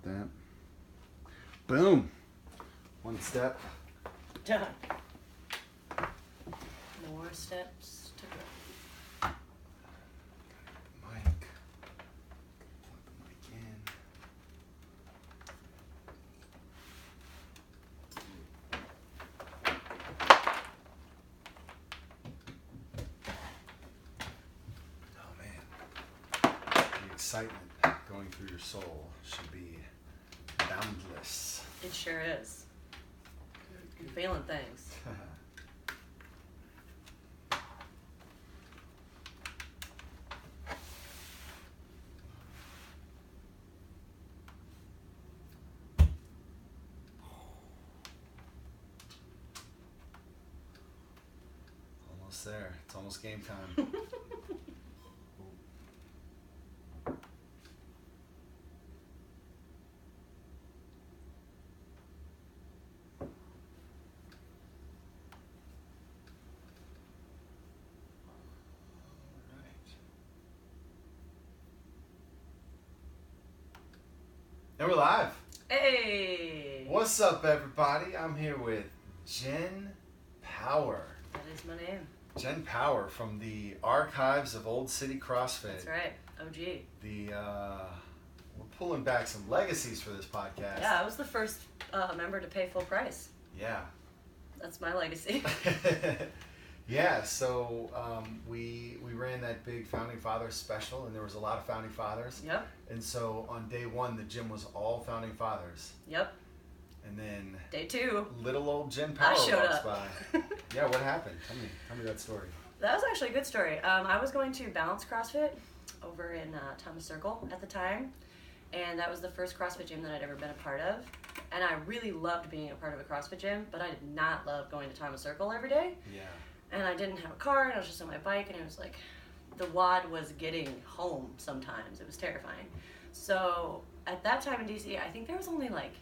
that. Boom. One step. Done. More steps to go. Mic. Plug the mic in. Oh man. The excitement going through your soul should be boundless. It sure is. I'm feeling things. Almost there. It's almost game time. And we're live. Hey! What's up, everybody? I'm here with Jenn Power. That is my name. Jenn Power from the archives of Old City CrossFit. That's right. OG. We're pulling back some legacies for this podcast. Yeah, I was the first member to pay full price. Yeah. That's my legacy. Yeah, so we ran that big Founding Fathers special, and there was a lot of Founding Fathers. Yep. And so on day one, the gym was all Founding Fathers. Yep. And then Day two. little old Jenn Power I showed walks up. by. Yeah, what happened? Tell me that story. That was actually a good story. I was going to Balance CrossFit over in Thomas Circle at the time, and that was the first CrossFit gym that I'd ever been a part of. And I really loved being a part of a CrossFit gym, but I did not love going to Thomas Circle every day. Yeah. And I didn't have a car, and I was just on my bike, and it was like, the WOD was getting home sometimes. It was terrifying. So at that time in DC, I think there was only like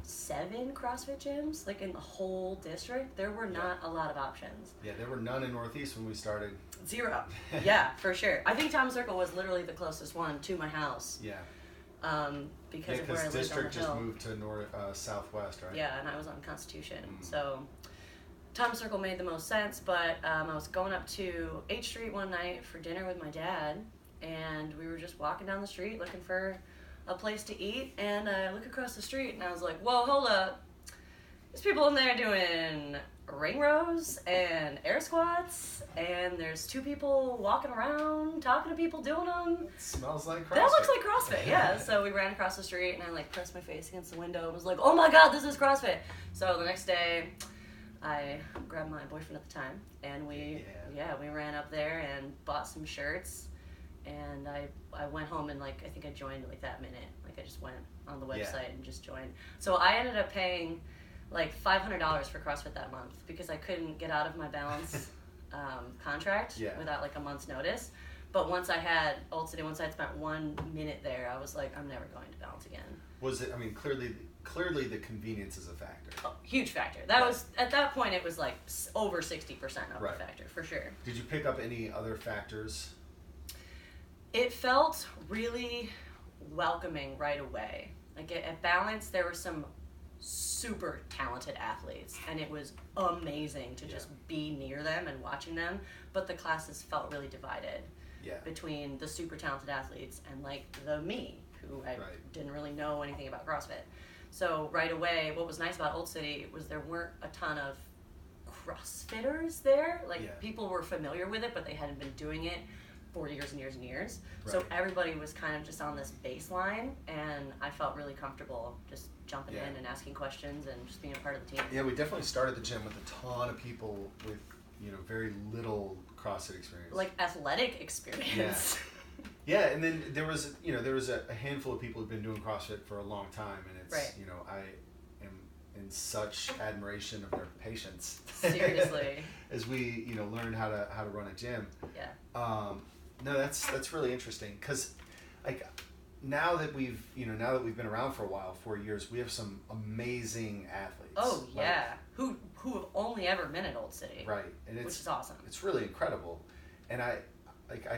7 CrossFit gyms, like in the whole district. There were not a lot of options. Yeah, there were none in Northeast when we started. 0. Yeah, for sure. I think Thomas Circle was literally the closest one to my house. Yeah. Because of where I lived on the district just hill. moved to southwest, right? Yeah, and I was on Constitution. So Thomas Circle made the most sense, but I was going up to H Street one night for dinner with my dad, and we were just walking down the street looking for a place to eat, and I look across the street, and I was like, whoa, hold up. There's people in there doing ring rows and air squats, and there's 2 people walking around, talking to people doing them. It smells like CrossFit. That looks like CrossFit, yeah. So we ran across the street, and I like pressed my face against the window and was like, oh my god, this is CrossFit. So the next day, I grabbed my boyfriend at the time, and we ran up there and bought some shirts, and I went home and like I think I joined like that minute. Like I just went on the website and just joined. So I ended up paying like $500 for CrossFit that month because I couldn't get out of my Balance contract without like a month's notice. But once I had Old City, once I'd spent 1 minute there, I was like, I'm never going to Balance again. Was it? I mean, clearly the convenience is a factor. Oh, huge factor. That was at that point it was like over 60% of a factor for sure. Did you pick up any other factors? It felt really welcoming right away. Like at Balance, there were some super talented athletes, and it was amazing to just be near them and watching them. But the classes felt really divided between the super talented athletes and like the me, who I didn't really know anything about CrossFit. So right away, what was nice about Old City was there weren't a ton of CrossFitters there. Like people were familiar with it, but they hadn't been doing it for years and years and years. So everybody was kind of just on this baseline, and I felt really comfortable just jumping in and asking questions and just being a part of the team. Yeah, we definitely started the gym with a ton of people with, very little CrossFit experience. Like athletic experience. Yeah, and then there was a handful of people who've been doing CrossFit for a long time, and it's, I am in such admiration of their patience. Seriously. As we, learn how to run a gym. Yeah. No, that's really interesting because, like, now that we've been around for a while, 4 years, we have some amazing athletes. Oh yeah, who have only ever been at Old City. Right, and which is awesome. It's really incredible, and I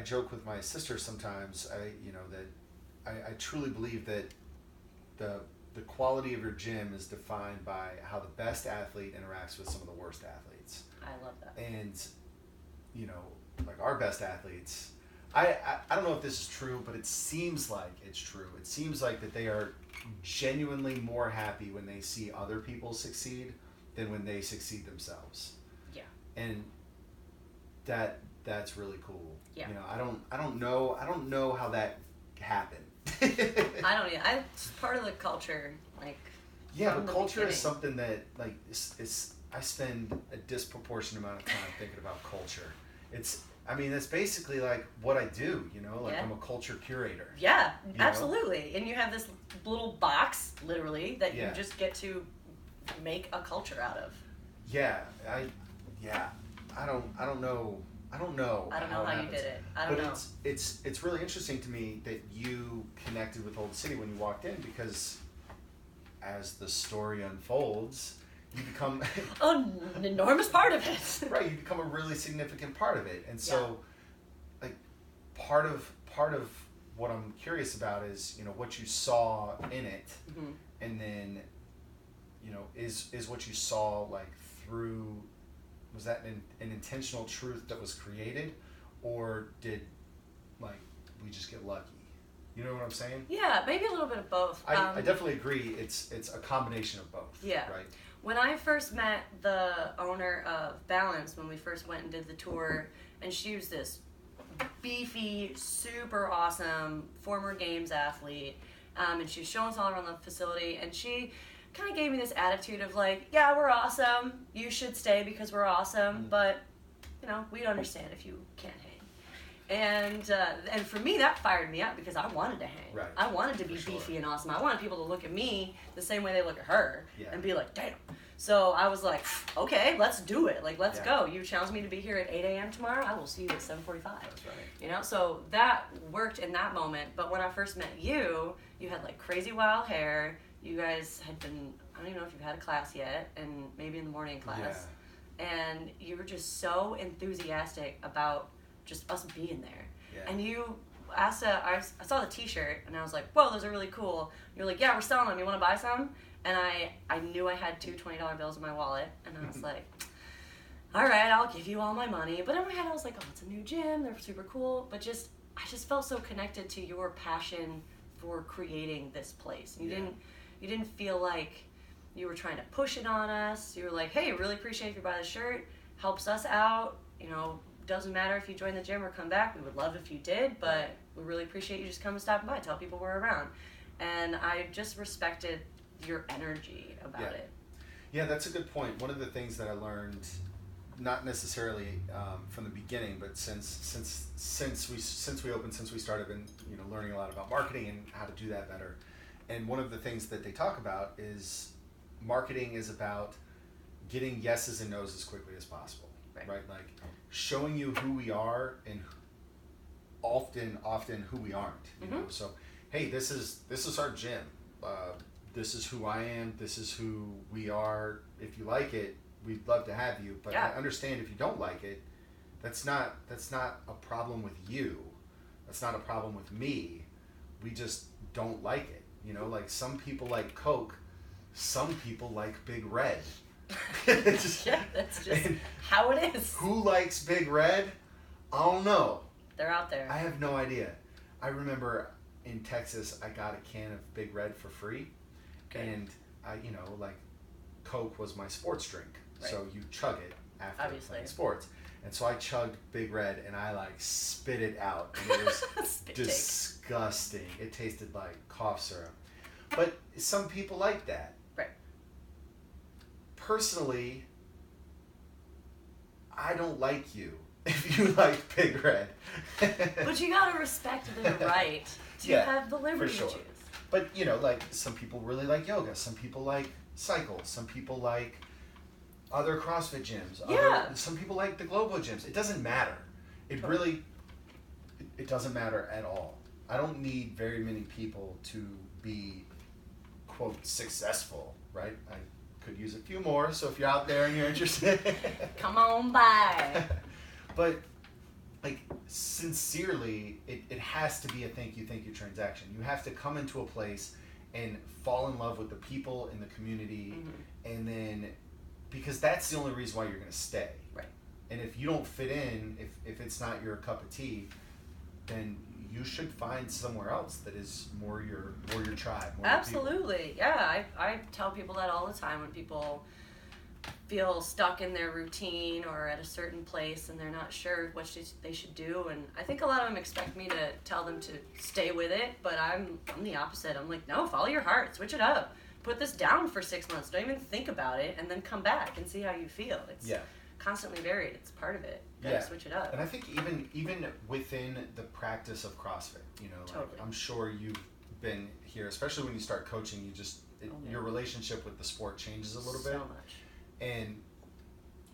joke with my sister sometimes. I truly believe that the quality of your gym is defined by how the best athlete interacts with some of the worst athletes. I love that. And, you know, like our best athletes, I don't know if this is true, but it seems like it's true. It seems like that they are genuinely more happy when they see other people succeed than when they succeed themselves. Yeah. And that's really cool. Yeah. You know, I don't know how that happened. I don't either. It's part of the culture, like. Yeah, but culture is something that like is I spend a disproportionate amount of time thinking about culture. It's basically like what I do, you know, like I'm a culture curator. Yeah, absolutely. And you have this little box, literally, that you just get to make a culture out of. Yeah, I don't know how you did it. I don't know. It's really interesting to me that you connected with Old City when you walked in, because as the story unfolds, you become an enormous part of it. Right, you become a really significant part of it. And so like part of what I'm curious about is, you know, what you saw in it, and then, you know, is what you saw like through, was that an intentional truth that was created, or did like we just get lucky? You know what I'm saying? Yeah, maybe a little bit of both. I definitely agree. It's a combination of both. Yeah. Right. When I first met the owner of Balance, when we first went and did the tour, and she was this beefy, super awesome former games athlete, and she was showing us all around the facility, and she kind of gave me this attitude of like, yeah, we're awesome, you should stay because we're awesome, but, you know, we'd understand if you can't hang. And for me, that fired me up because I wanted to hang. Right. I wanted to be beefy and awesome. I wanted people to look at me the same way they look at her and be like, damn. So I was like, okay, let's do it. Like, let's go. You challenged me to be here at 8 a.m. tomorrow. I will see you at 7:45. That's right. You know, so that worked in that moment. But when I first met you, you had like crazy wild hair. You guys had been, I don't even know if you've had a class yet, and maybe in the morning class. Yeah. And you were just so enthusiastic about just us being there. Yeah. And you asked, I saw the t-shirt, and I was like, whoa, those are really cool. You're like, yeah, we're selling them. You want to buy some? And I knew I had two $20 bills in my wallet, and I was like, all right, I'll give you all my money. But in my head, I was like, oh, it's a new gym. They're super cool. But I just felt so connected to your passion for creating this place. You didn't feel like you were trying to push it on us. You were like, hey, really appreciate if you buy the shirt. Helps us out. You know, doesn't matter if you join the gym or come back. We would love if you did, but we really appreciate you just coming and stopping by. Tell people we're around. And I just respected your energy about it. Yeah, that's a good point. One of the things that I learned, not necessarily from the beginning, but since we opened, since we started, been learning a lot about marketing and how to do that better. And one of the things that they talk about is marketing is about getting yeses and nos as quickly as possible, right? Like showing you who we are and often who we aren't. You know? So, hey, this is our gym. This is who I am. This is who we are. If you like it, we'd love to have you. But I understand if you don't like it, that's not a problem with you. That's not a problem with me. We just don't like it. You know, like some people like Coke, some people like Big Red. That's just how it is. Who likes Big Red? I don't know. They're out there. I have no idea. I remember in Texas, I got a can of Big Red for free. Okay. And I, like Coke was my sports drink. Right. So you chug it after playing sports. And so I chugged Big Red and I spit it out. And it was disgusting. It tasted like cough syrup. But some people like that. Right. Personally, I don't like you if you like Big Red. But you gotta respect the right to have the liberty to choose. But like some people really like yoga. Some people like cycles. Some people like other CrossFit gyms. Some people like the Globo gyms. It doesn't matter. It doesn't matter at all. I don't need very many people to be, quote, successful, right? I could use a few more, so if you're out there and you're interested. Come on by. But, sincerely, it has to be a thank you transaction. You have to come into a place and fall in love with the people in the community, and then because that's the only reason why you're going to stay. Right. And if you don't fit in, if it's not your cup of tea, then you should find somewhere else that is more your tribe. More Absolutely. Yeah, I tell people that all the time when people feel stuck in their routine or at a certain place and they're not sure what they should do. And I think a lot of them expect me to tell them to stay with it, but I'm the opposite. I'm like, no, follow your heart, switch it up. Put this down for 6 months. Don't even think about it, and then come back and see how you feel. It's constantly varied. It's part of it. You gotta switch it up. And I think even within the practice of CrossFit, you know, like Totally. I'm sure you've been here, especially when you start coaching, you just your relationship with the sport changes a little bit. So much. And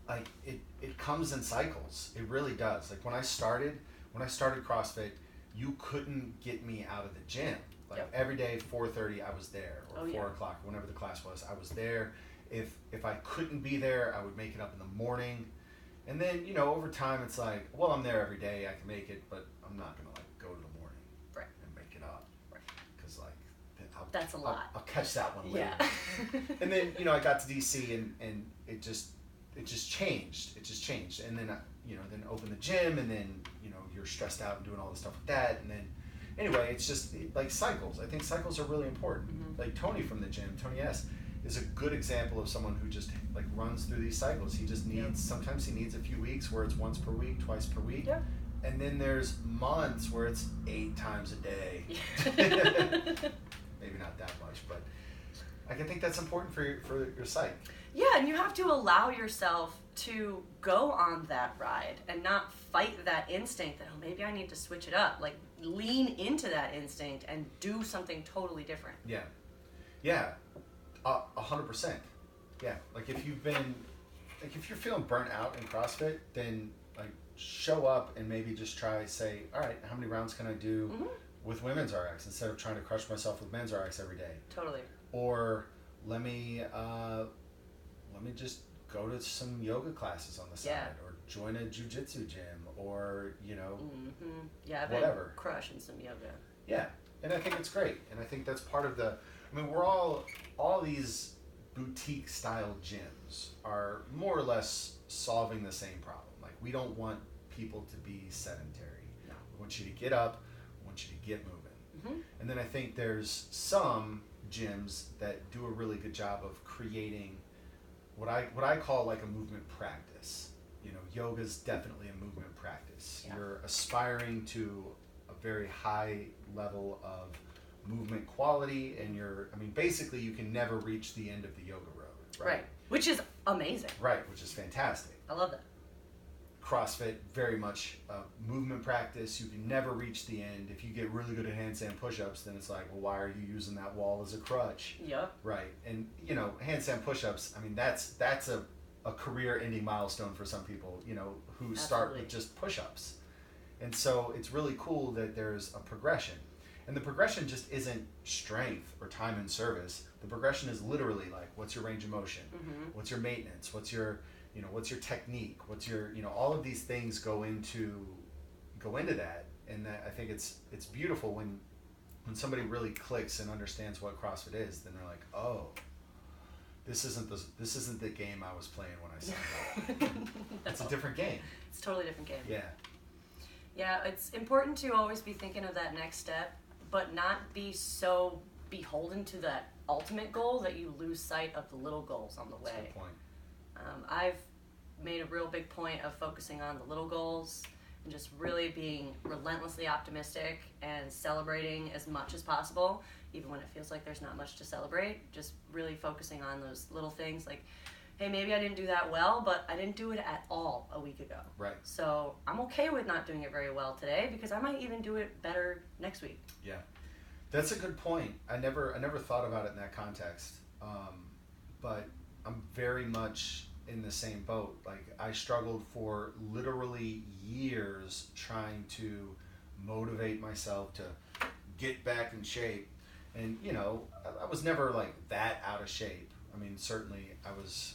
like it comes in cycles. It really does. Like when I started CrossFit, you couldn't get me out of the gym. Like every day, 4:30, I was there, or 4 o'clock, whenever the class was, I was there. If I couldn't be there, I would make it up in the morning. And then, you know, over time, it's like, well, I'm there every day, I can make it, but I'm not gonna like go to the morning and make it up, because like that's a lot. I'll catch that one later. Yeah. And then, you know, I got to DC and it just changed. It just changed. And then then open the gym, and then, you know, you're stressed out and doing all this stuff with that, and then. Anyway, it's just like cycles. I think cycles are really important. Like Tony from the gym, Tony S, is a good example of someone who just like runs through these cycles. He just needs, sometimes he needs a few weeks where it's once per week, twice per week. Yeah. And then there's months where it's 8 times a day. Maybe not that much, but I think that's important for your psyche. Yeah, and you have to allow yourself to go on that ride and not fight that instinct that, oh, maybe I need to switch it up. Like, lean into that instinct and do something totally different. Yeah. 100%. Yeah. Like if you're feeling burnt out in CrossFit, then like show up and maybe just say, all right, how many rounds can I do with women's RX instead of trying to crush myself with men's RX every day? Totally. Or let me just go to some yoga classes on the side, or join a jiu-jitsu gym, or, you know, I've whatever. been crushing some yoga. Yeah, and I think it's great, and I think that's part of we're all these boutique style gyms are more or less solving the same problem. Like, we don't want people to be sedentary. No. We want you to get up, we want you to get moving. And then I think there's some gyms that do a really good job of creating what I call like a movement practice. You know, yoga's definitely a movement practice. Yeah. You're aspiring to a very high level of movement quality, and basically you can never reach the end of the yoga road. Right. Which is amazing. Right, which is fantastic. I love that. CrossFit, very much a movement practice. You can never reach the end. If you get really good at handstand push-ups, then it's like, well, why are you using that wall as a crutch? Yeah. Right. And, you know, handstand push-ups, I mean, that's a career-ending milestone for some people, you know, who start with just push-ups. And so it's really cool that there's a progression. And the progression just isn't strength or time and service. The progression is literally like, what's your range of motion? What's your maintenance? What's your technique? What's your, all of these things go into that. And I think it's beautiful when somebody really clicks and understands what CrossFit is. Then they're like, oh, this isn't the game I was playing when I signed up. It's a different game. It's a totally different game. Yeah. Yeah, it's important to always be thinking of that next step, but not be so beholden to that ultimate goal that you lose sight of the little goals on the way. That's a good point. I've made a real big point of focusing on the little goals and just really being relentlessly optimistic and celebrating as much as possible, even when it feels like there's not much to celebrate. Just really focusing on those little things like, hey, maybe I didn't do that well, but I didn't do it at all a week ago. Right. So I'm okay with not doing it very well today, because I might even do it better next week. Yeah. That's a good point. I never thought about it in that context. But I'm very much in the same boat. Like, I struggled for literally years trying to motivate myself to get back in shape. And, I was never like that out of shape. I mean, certainly I was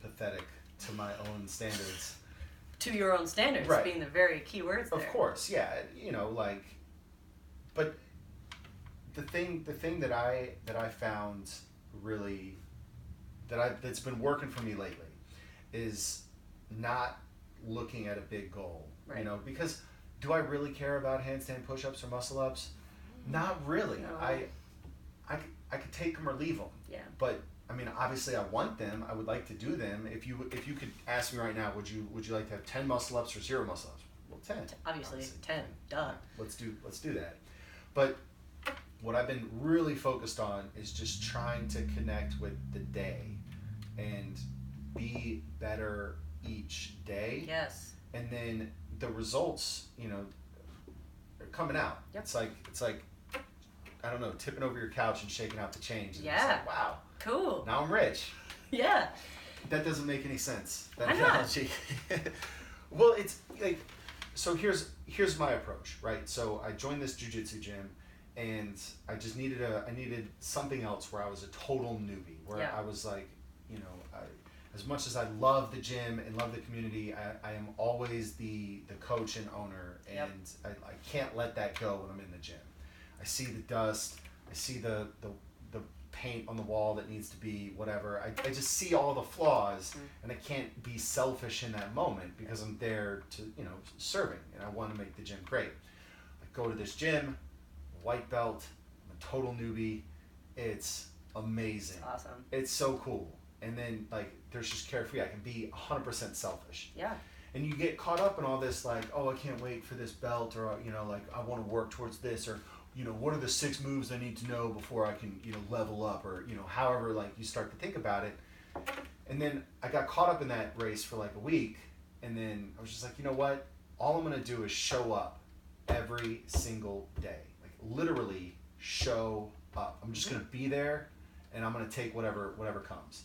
pathetic to my own standards. To your own standards, right, being the very key words there. Of course, yeah. But the thing that I found really that's been working for me lately is not looking at a big goal. Right. You know, because do I really care about handstand push-ups or muscle ups? Not really. No. I could take them or leave them. Yeah. But I mean, obviously, I want them. I would like to do them. If you could ask me right now, would you like to have 10 muscle ups or 0 muscle ups? Well, 10. Obviously 10. Duh. Let's do that. But what I've been really focused on is just trying to connect with the day and be better each day. Yes. And then the results, you know, are coming out. Yep. It's like I don't know, tipping over your couch and shaking out the change. And Yeah. It's like, wow. Cool. Now I'm rich. Yeah. That doesn't make any sense. That Why not? analogy. Well, it's like, so here's my approach, right? So I joined this jiu-jitsu gym, and I just needed something else where I was a total newbie, where Yeah. I was like, you know, as much as I love the gym and love the community, I am always the coach and owner, and Yep. I can't let that go when I'm in the gym. I see the dust, I see the paint on the wall that needs to be whatever. I just see all the flaws, and I can't be selfish in that moment because I'm there to, you know, serving, and I want to make the gym great. I go to this gym, white belt, I'm a total newbie. It's amazing. It's awesome. It's so cool. And then like there's just carefree. I can be 100% selfish. Yeah. And you get caught up in all this like, oh, I can't wait for this belt, or you know, like I want to work towards this, or you know, what are the 6 moves I need to know before I can, you know, level up, or you know, however like you start to think about it. And then I got caught up in that race for like a week, and then I was just like, you know what? All I'm gonna do is show up every single day, like literally show up. I'm just gonna be there, and I'm gonna take whatever comes,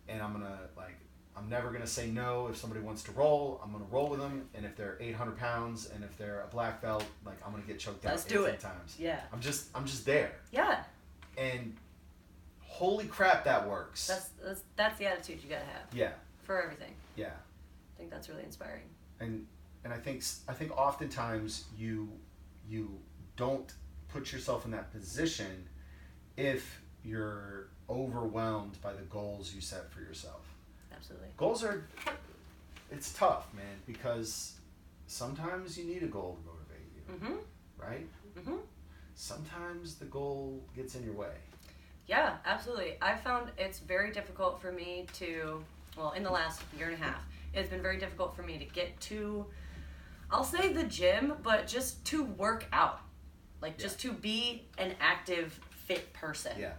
and I'm gonna like. I'm never going to say no. If somebody wants to roll, I'm going to roll with them. And if they're 800 pounds and if they're a black belt, like I'm going to get choked out 18 times. Yeah. I'm just there. Yeah. And holy crap, that works. That's the attitude you got to have. Yeah. For everything. Yeah. I think that's really inspiring. And I think oftentimes you don't put yourself in that position if you're overwhelmed by the goals you set for yourself. Absolutely. Goals it's tough, man, because sometimes you need a goal to motivate you, right? Sometimes the goal gets in your way. Yeah, absolutely. I found it's very difficult for me to, well, in the last year and a half, it's been very difficult for me to get to, I'll say the gym, but just to work out. Like just to be an active, fit person. Yeah.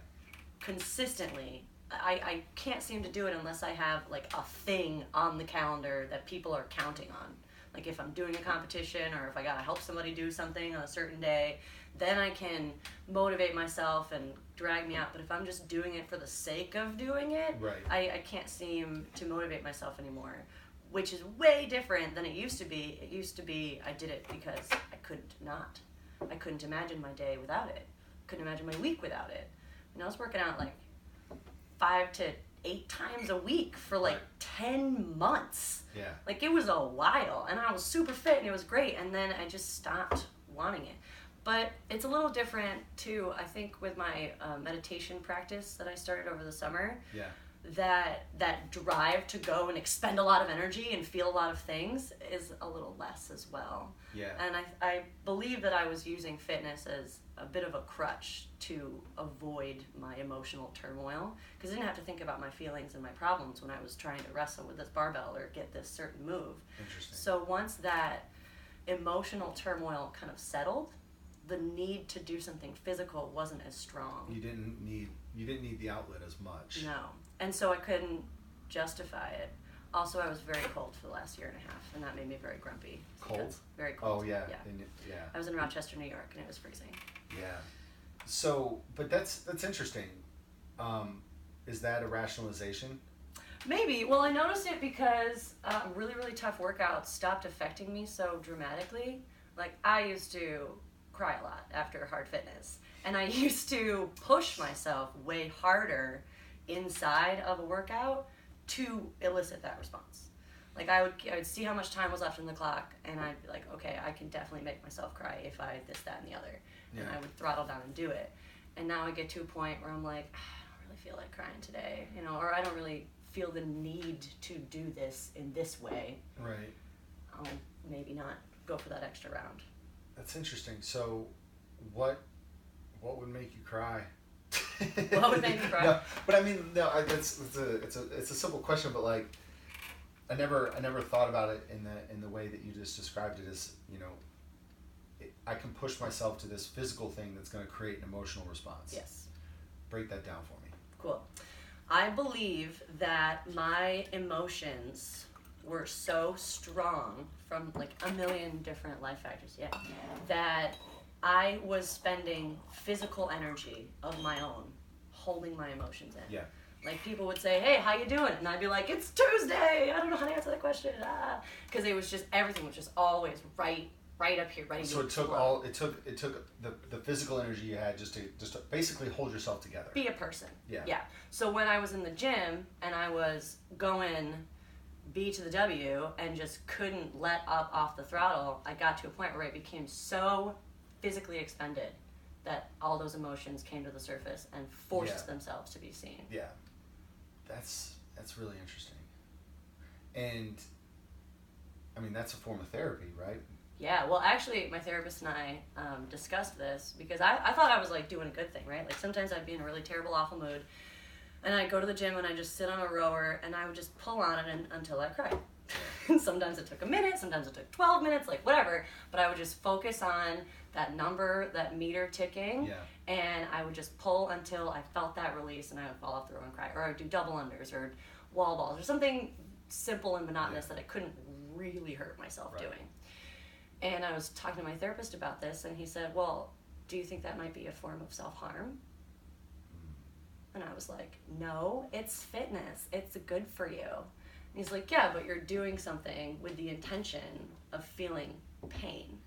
Consistently. I can't seem to do it unless I have like a thing on the calendar that people are counting on. Like if I'm doing a competition, or if I gotta help somebody do something on a certain day, then I can motivate myself and drag me out. But if I'm just doing it for the sake of doing it, right. I can't seem to motivate myself anymore, which is way different than it used to be. It used to be I did it because I couldn't not. I couldn't imagine my day without it. Couldn't imagine my week without it. And I was working out like 5 to 8 times a week for like 10 months. Yeah. Like it was a while, and I was super fit and it was great, and then I just stopped wanting it. But it's a little different too, I think, with my meditation practice that I started over the summer. Yeah. That drive to go and expend a lot of energy and feel a lot of things is a little less as well. Yeah. And I believe that I was using fitness as a bit of a crutch to avoid my emotional turmoil, because I didn't have to think about my feelings and my problems when I was trying to wrestle with this barbell or get this certain move. Interesting. So once that emotional turmoil kind of settled, the need to do something physical wasn't as strong. You didn't need the outlet as much. No. And so I couldn't justify it. Also, I was very cold for the last year and a half, and that made me very grumpy. Cold? Very cold. Oh, yeah. Yeah. Yeah. I was in Rochester, New York, and it was freezing. Yeah. So, but that's interesting. Is that a rationalization? Maybe. Well, I noticed it because really, really tough workouts stopped affecting me so dramatically. Like, I used to cry a lot after hard fitness, and I used to push myself way harder inside of a workout to elicit that response. Like I would see how much time was left in the clock, and I'd be like, okay, I can definitely make myself cry if I this, that, and the other. Yeah. And I would throttle down and do it. And now I get to a point where I'm like, I don't really feel like crying today, you know, or I don't really feel the need to do this in this way. Right. I'll maybe not go for that extra round. That's interesting. So, what would make you cry? What would make me cry? No, but I mean, no. It's a simple question, but like, I never thought about it in the way that you just described it. As you know, I can push myself to this physical thing that's going to create an emotional response. Yes. Break that down for me. Cool. I believe that my emotions were so strong from like a million different life factors, that I was spending physical energy of my own holding my emotions in. Yeah. Like people would say, "Hey, how you doing?" And I'd be like, "It's Tuesday. I don't know how to answer that question." Because it was just, everything was just always right up here, ready So to it took flow. it took the physical energy you had just to basically hold yourself together. Be a person. Yeah. So when I was in the gym and I was going B to the W and just couldn't let up off the throttle, I got to a point where it became so physically expended that all those emotions came to the surface and forced themselves to be seen. Yeah. That's really interesting. And I mean, that's a form of therapy, right? Yeah, well, actually, my therapist and I discussed this because I thought I was like doing a good thing, right? Like sometimes I'd be in a really terrible, awful mood, and I'd go to the gym and I'd just sit on a rower and I would just pull on it until I cried. And sometimes it took a minute, sometimes it took 12 minutes, like whatever, but I would just focus on that number, that meter ticking, and I would just pull until I felt that release and I would fall off the row and cry. Or I would do double unders or wall balls or something simple and monotonous that I couldn't really hurt myself doing. And I was talking to my therapist about this, and he said, "Well, do you think that might be a form of self-harm?" And I was like, "No, it's fitness. It's good for you." And he's like, "Yeah, but you're doing something with the intention of feeling pain."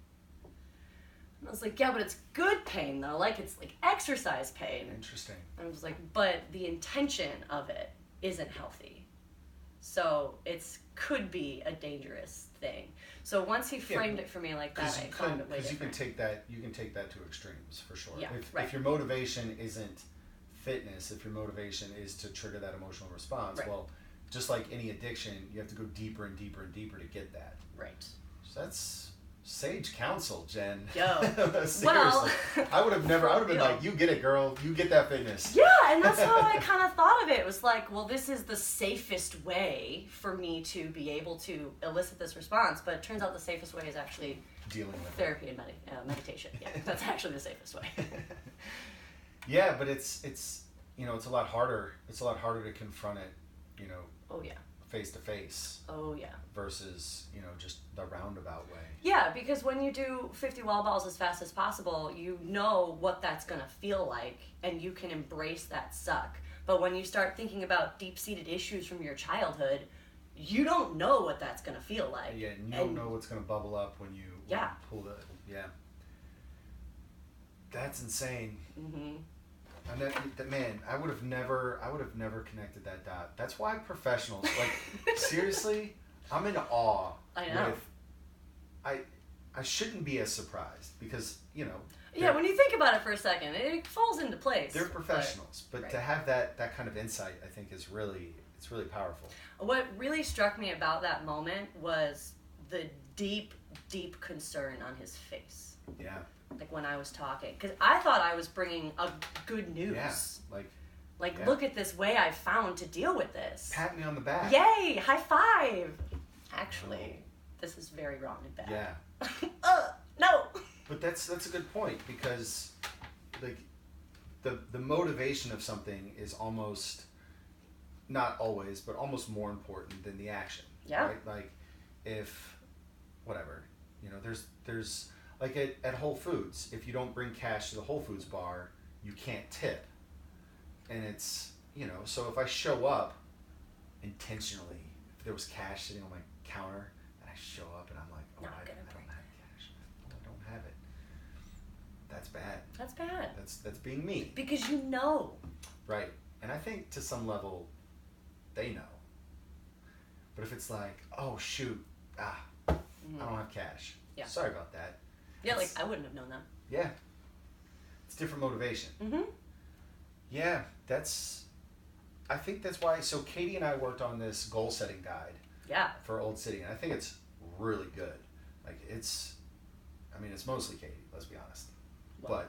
And I was like, "Yeah, but it's good pain, though. Like, it's like exercise pain." Interesting. And I was like, "But the intention of it isn't healthy. So it's could be a dangerous thing." So once he framed it for me like that, I found it way different. Because you can take that to extremes for sure. Yeah, If your motivation isn't fitness, if your motivation is to trigger that emotional response, well, just like any addiction, you have to go deeper and deeper and deeper to get that. Right. So that's sage counsel, Jen. Yo. Seriously. Well, I would have been like, "You get it, girl. You get that fitness." Yeah, and that's how I kind of thought of it. It was like, well, this is the safest way for me to be able to elicit this response, but it turns out the safest way is actually dealing with therapy and meditation. Yeah, that's actually the safest way. Yeah, but it's you know, it's a lot harder. It's a lot harder to confront it, you know. Oh yeah. Face to face. Oh yeah. Versus, you know, just the roundabout way. Yeah, because when you do 50 wall balls as fast as possible, you know what that's going to feel like, and you can embrace that suck. But when you start thinking about deep-seated issues from your childhood, you don't know what that's going to feel like. Yeah, and you don't know what's going to bubble up when you pull the... Yeah. That's insane. Mm-hmm. And that man, I would have never connected that dot. That's why professionals, like, seriously, I'm in awe. I know. I shouldn't be as surprised because, you know. Yeah, when you think about it for a second, it falls into place. They're professionals, but to have that kind of insight, I think it's really powerful. What really struck me about that moment was the deep, deep concern on his face. Yeah. Like when I was talking, because I thought I was bringing a good news. Yeah. Look at this way I found to deal with this. Pat me on the back. Yay! High five. Actually, this is very wrong and bad. Yeah. No. But that's a good point because, like, the motivation of something is almost, not always, but almost more important than the action. Yeah. Right? Like, if, whatever, you know, there's like at Whole Foods, if you don't bring cash to the Whole Foods bar, you can't tip. And it's, you know, so if I show up intentionally, if there was cash sitting on my counter, and I show up and I'm like, oh, I don't have cash. Oh, I don't have it. That's bad. That's bad. That's being me. Because you know. Right. And I think to some level, they know. But if it's like, oh, shoot, I don't have cash. Yeah. Sorry about that. Yeah, like I wouldn't have known that. Yeah. It's different motivation. Mm-hmm. Yeah, I think that's why. So Katie and I worked on this goal setting guide. Yeah. For Old City, and I think it's really good. Like it's mostly Katie. Let's be honest. Well,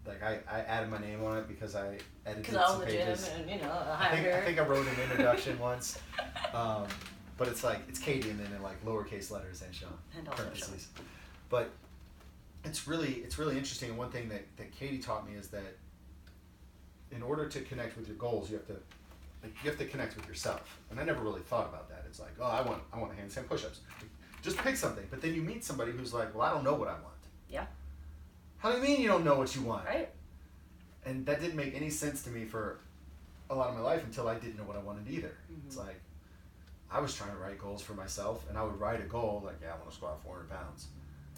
but like I added my name on it because I edited because I own some the pages. gym and I think I wrote an introduction once. But it's like it's Katie and then in like lowercase letters and Sean. And also parentheses. But it's really interesting. And one thing that Katie taught me is that in order to connect with your goals, you have to connect with yourself. And I never really thought about that. It's like, oh, I want handstand push-ups. Just pick something. But then you meet somebody who's like, well, I don't know what I want. Yeah. How do you mean you don't know what you want? Right. And that didn't make any sense to me for a lot of my life until I didn't know what I wanted either. Mm-hmm. It's like I was trying to write goals for myself, and I would write a goal like, yeah, I want to squat 400 pounds.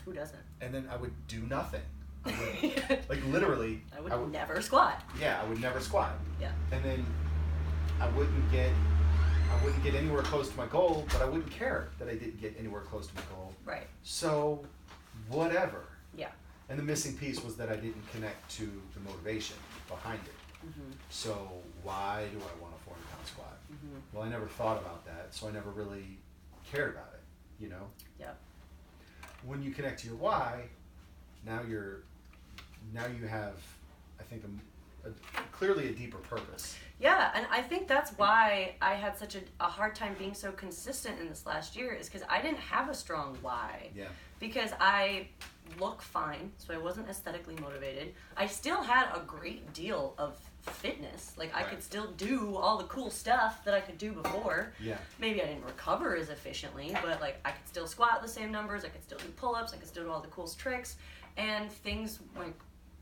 Who doesn't? And then I would do nothing. I would, like literally. I would never squat. Yeah, I would never squat. Yeah. And then I wouldn't get anywhere close to my goal, but I wouldn't care that I didn't get anywhere close to my goal. Right. So, whatever. Yeah. And the missing piece was that I didn't connect to the motivation behind it. Mm-hmm. So why do I want a 400-pound squat? Mm-hmm. Well, I never thought about that, so I never really cared about it, Yeah. When you connect to your why, now you have, I think, clearly a deeper purpose. Yeah, and I think that's why I had such a hard time being so consistent in this last year is because I didn't have a strong why. Yeah. Because I look fine, so I wasn't aesthetically motivated. I still had a great deal of fitness. Like, I could still do all the cool stuff that I could do before. Yeah. Maybe I didn't recover as efficiently, but, like, I could still squat the same numbers, I could still do pull-ups, I could still do all the cool tricks, and things, like,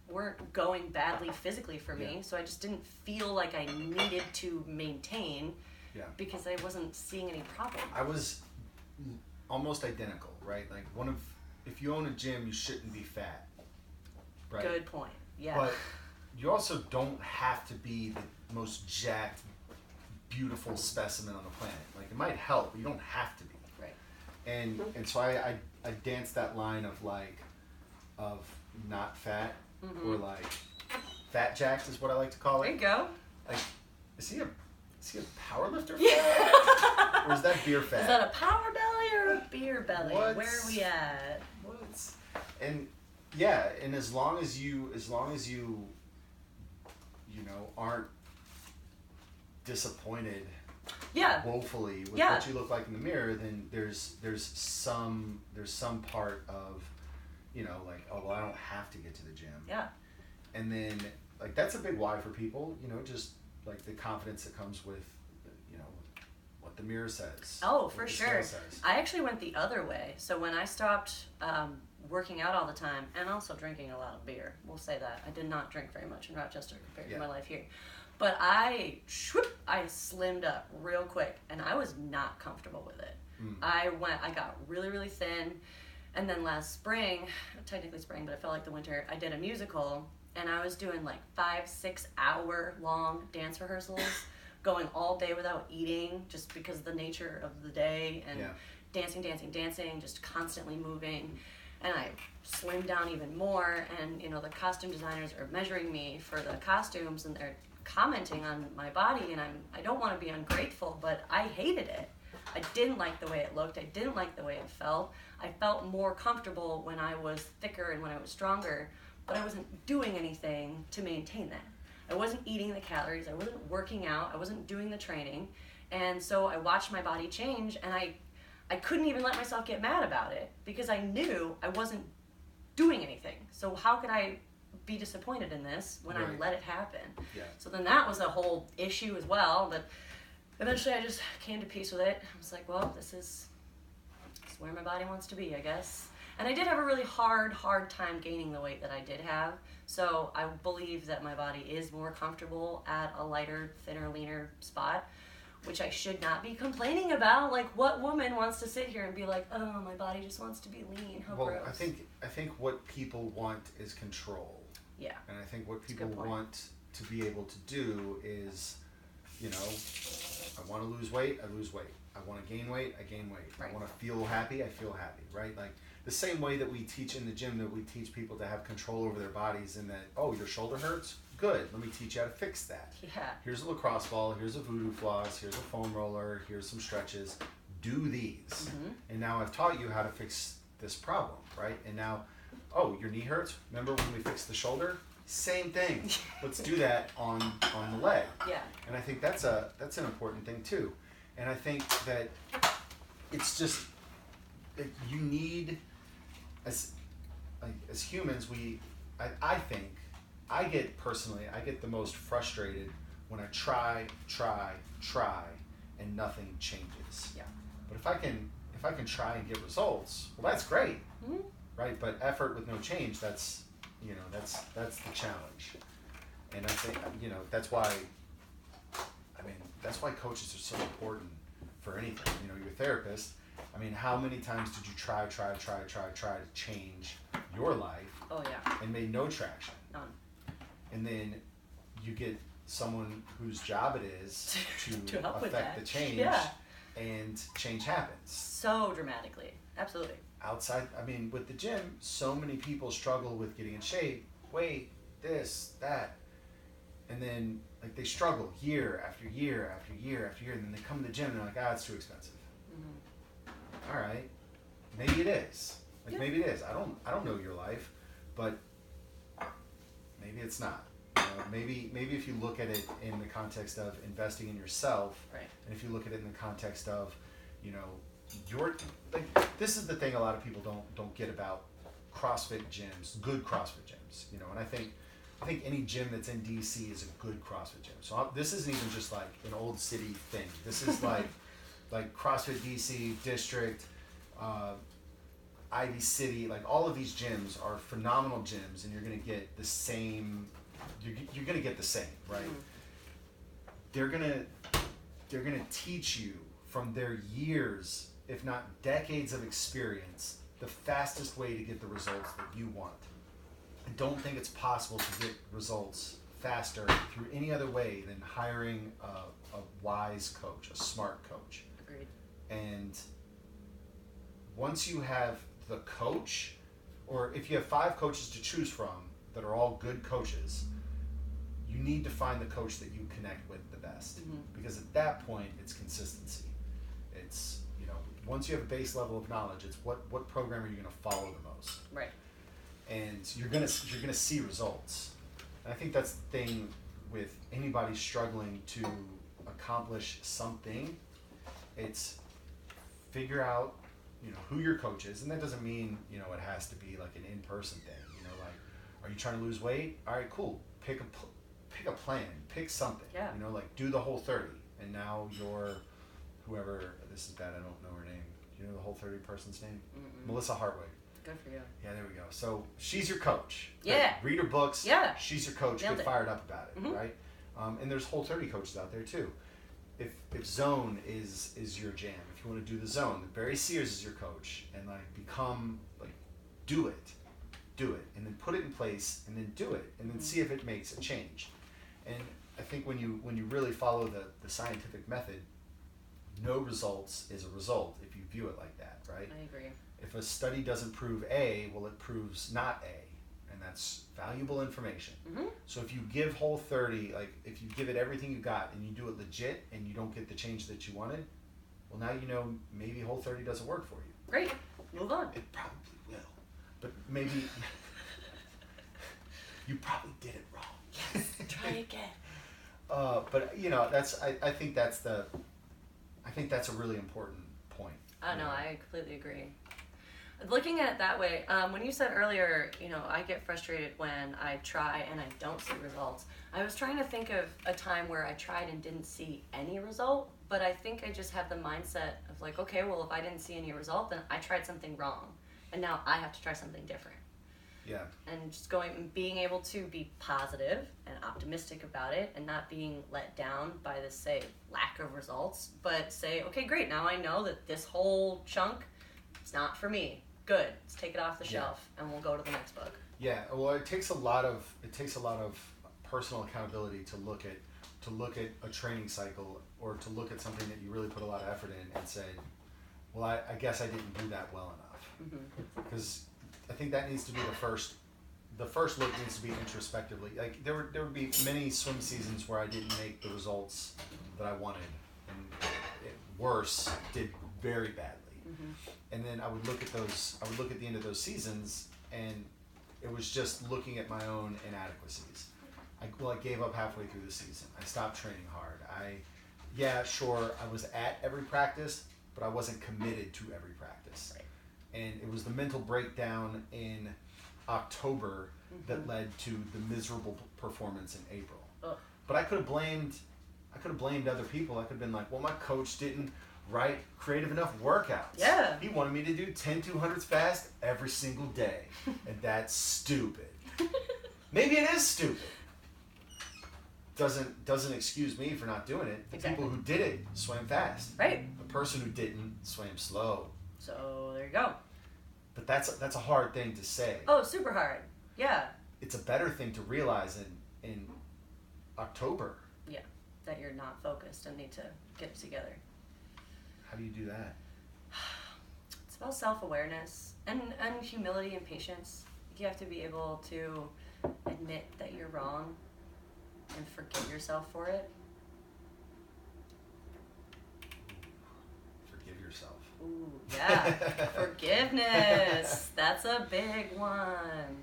weren't going badly physically for me, so I just didn't feel like I needed to maintain because I wasn't seeing any problem. I was almost identical, right? Like if you own a gym, you shouldn't be fat, right? Good point. Yeah. But you also don't have to be the most jacked, beautiful specimen on the planet. Like it might help, but you don't have to be. Right. And so I danced that line of not fat. Mm-hmm. Or like fat jacked is what I like to call it. There you go. Like, is he a power lifter fat? Or is that beer fat? Is that a power belly or a beer belly? What? Where are we at? What? And yeah, and as long as you aren't disappointed woefully with what you look like in the mirror, then there's some part of like, oh, well, I don't have to get to the gym. Yeah. And then, like, that's a big why for people, just, like, the confidence that comes with, what the mirror says. Oh, for sure. Says. I actually went the other way. So when I stopped working out all the time, and also drinking a lot of beer, we'll say that. I did not drink very much in Rochester compared to my life here. But I slimmed up real quick, and I was not comfortable with it. I got really, really thin. And then last spring, technically spring, but it felt like the winter, I did a musical, and I was doing like 5-6 hour long dance rehearsals, going all day without eating, just because of the nature of the day, and dancing, just constantly moving. And I slimmed down even more, and the costume designers are measuring me for the costumes, and they're commenting on my body, and I don't want to be ungrateful, but I hated it. I didn't like the way it looked. I didn't like the way it felt. I felt more comfortable when I was thicker and when I was stronger, but I wasn't doing anything to maintain that. I wasn't eating the calories. I wasn't working out. I wasn't doing the training. And so I watched my body change, and I couldn't even let myself get mad about it because I knew I wasn't doing anything. So how could I be disappointed in this when I let it happen? Yeah. So then that was a whole issue as well, but eventually I just came to peace with it. I was like, well, this is where my body wants to be, I guess. And I did have a really hard time gaining the weight that I did have. So I believe that my body is more comfortable at a lighter, thinner, leaner spot, which I should not be complaining about. Like, what woman wants to sit here and be like, oh, my body just wants to be lean, how gross. I think what people want is control. Yeah. And I think what people want to be able to do is you know, I want to lose weight, I lose weight. I want to gain weight, I gain weight. Right. I want to feel happy, I feel happy, right? Like the same way that we teach in the gym, that we teach people to have control over their bodies, and that, oh, your shoulder hurts? Good, let me teach you how to fix that. Yeah. Here's a lacrosse ball, here's a voodoo floss, here's a foam roller, here's some stretches. Do these. Mm-hmm. And now I've taught you how to fix this problem, right? And now, oh, your knee hurts? Remember when we fixed the shoulder? Same thing. Let's do that on the leg. Yeah. And I think that's an important thing too. And I think that it's just you need as humans, I think I get the most frustrated when I try and nothing changes. Yeah. But if I can try and get results, well, that's great. Mm-hmm. Right? But effort with no change, that's the challenge. And I think, that's why coaches are so important for anything. You know, your therapist, I mean, how many times did you try to change your life? Oh yeah. And made no traction? None. And then you get someone whose job it is to help with affect that. the change, Yeah. and change happens. So dramatically. Absolutely. Outside, I mean, with the gym, so many people struggle with getting in shape, weight, this, that, and then like they struggle year after year after year after year, and then they come to the gym and they're like, it's too expensive. Mm-hmm. All right, maybe it is. Like maybe it is. I don't know your life, but maybe it's not. Maybe if you look at it in the context of investing in yourself, right. And if you look at it in the context of, this is the thing a lot of people don't get about CrossFit gyms, good CrossFit gyms, and I think any gym that's in DC is a good CrossFit gym. So this isn't even just like an old city thing. This is like CrossFit DC district, Ivy City, like all of these gyms are phenomenal gyms, and you're gonna get the same. You're gonna get the same, right? Mm-hmm. They're gonna teach you from their years, if not decades of experience, the fastest way to get the results that you want. I don't think it's possible to get results faster through any other way than hiring a wise coach, a smart coach. Agreed. And once you have the coach, or if you have 5 coaches to choose from that are all good coaches, you need to find the coach that you connect with the best. Mm-hmm. Because at that point, it's consistency. It's, once you have a base level of knowledge, it's what program are you going to follow the most? Right. And you're gonna see results. And I think that's the thing with anybody struggling to accomplish something. It's figure out, who your coach is, and that doesn't mean it has to be like an in-person thing. Like, are you trying to lose weight? All right, cool. Pick a plan. Pick something. Yeah. Like do the Whole30, and now you're whoever. This is bad. I don't know her name. Do you know the Whole30 person's name? Mm-mm. Melissa Hartwig. Good for you. Yeah, there we go. So she's your coach. Yeah. Read her books. Yeah. She's your coach. Nailed Get it. fired up about it, Mm-hmm. right? And there's Whole30 coaches out there too. If Zone is your jam, if you want to do the Zone, Barry Sears is your coach, and do it, and then put it in place, and then do it, and then see if it makes a change. And I think when you really follow the scientific method, no results is a result if you view it like that, right? I agree. If a study doesn't prove A, well, it proves not A, and that's valuable information. Mm-hmm. So if you give Whole30, if you give it everything you got and you do it legit and you don't get the change that you wanted, well, now maybe Whole30 doesn't work for you. Great. Move on. It probably will, but maybe you probably did it wrong. Yes. Try again. But I think that's a really important point. No, I completely agree. Looking at it that way, when you said earlier, I get frustrated when I try and I don't see results. I was trying to think of a time where I tried and didn't see any result, but I think I just have the mindset of like, okay, well, if I didn't see any result, then I tried something wrong, and now I have to try something different. Yeah. And just being able to be positive and optimistic about it, and not being let down by this, say, lack of results, but say, okay, great, now I know that this whole chunk, it's not for me. Good, let's take it off the shelf, and we'll go to the next book. Yeah, well, it takes a lot of personal accountability to look at to look at a training cycle or to look at something that you really put a lot of effort in and say, well, I guess I didn't do that well enough. Because I think that needs to be the first look needs to be introspectively. Like there would be many swim seasons where I didn't make the results that I wanted, and worse, did very badly. And then I would look at the end of those seasons, and it was just looking at my own inadequacies. I gave up halfway through the season. I stopped training hard. I was at every practice, but I wasn't committed to every practice. Right. And it was the mental breakdown in October that led to the miserable performance in April. Ugh. But I could have blamed other people. I could have been like, well, my coach didn't write creative enough workouts. Yeah. He wanted me to do 10 200s fast every single day. And that's stupid. Maybe it is stupid. Doesn't excuse me for not doing it. The Exactly. people who did it swam fast. Right. The person who didn't swam slow. So there you go. But that's a hard thing to say. Oh, super hard. Yeah. It's a better thing to realize in October. Yeah. That you're not focused and need to get it together. How do you do that? It's about self-awareness and humility and patience. You have to be able to admit that you're wrong and forgive yourself for it. Forgive yourself. Ooh, yeah. Forgiveness. That's a big one.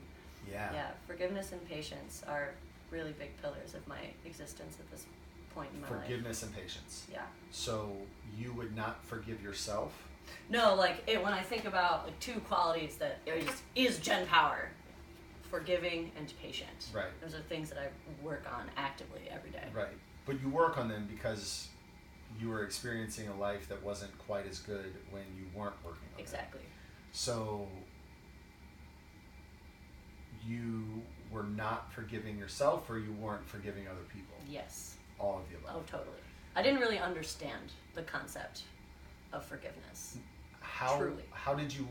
Yeah. Yeah, forgiveness and patience are really big pillars of my existence at this point in my life. Forgiveness and patience. Yeah. So you would not forgive yourself? No, like when I think about like two qualities that is Jenn Power, forgiving and patient. Right. Those are things that I work on actively every day. Right. But you work on them because you were experiencing a life that wasn't quite as good when you weren't working on Exactly. it. So you were not forgiving yourself, or you weren't forgiving other people? Yes. All of the above. Oh, totally. I didn't really understand the concept of forgiveness. Truly. How did you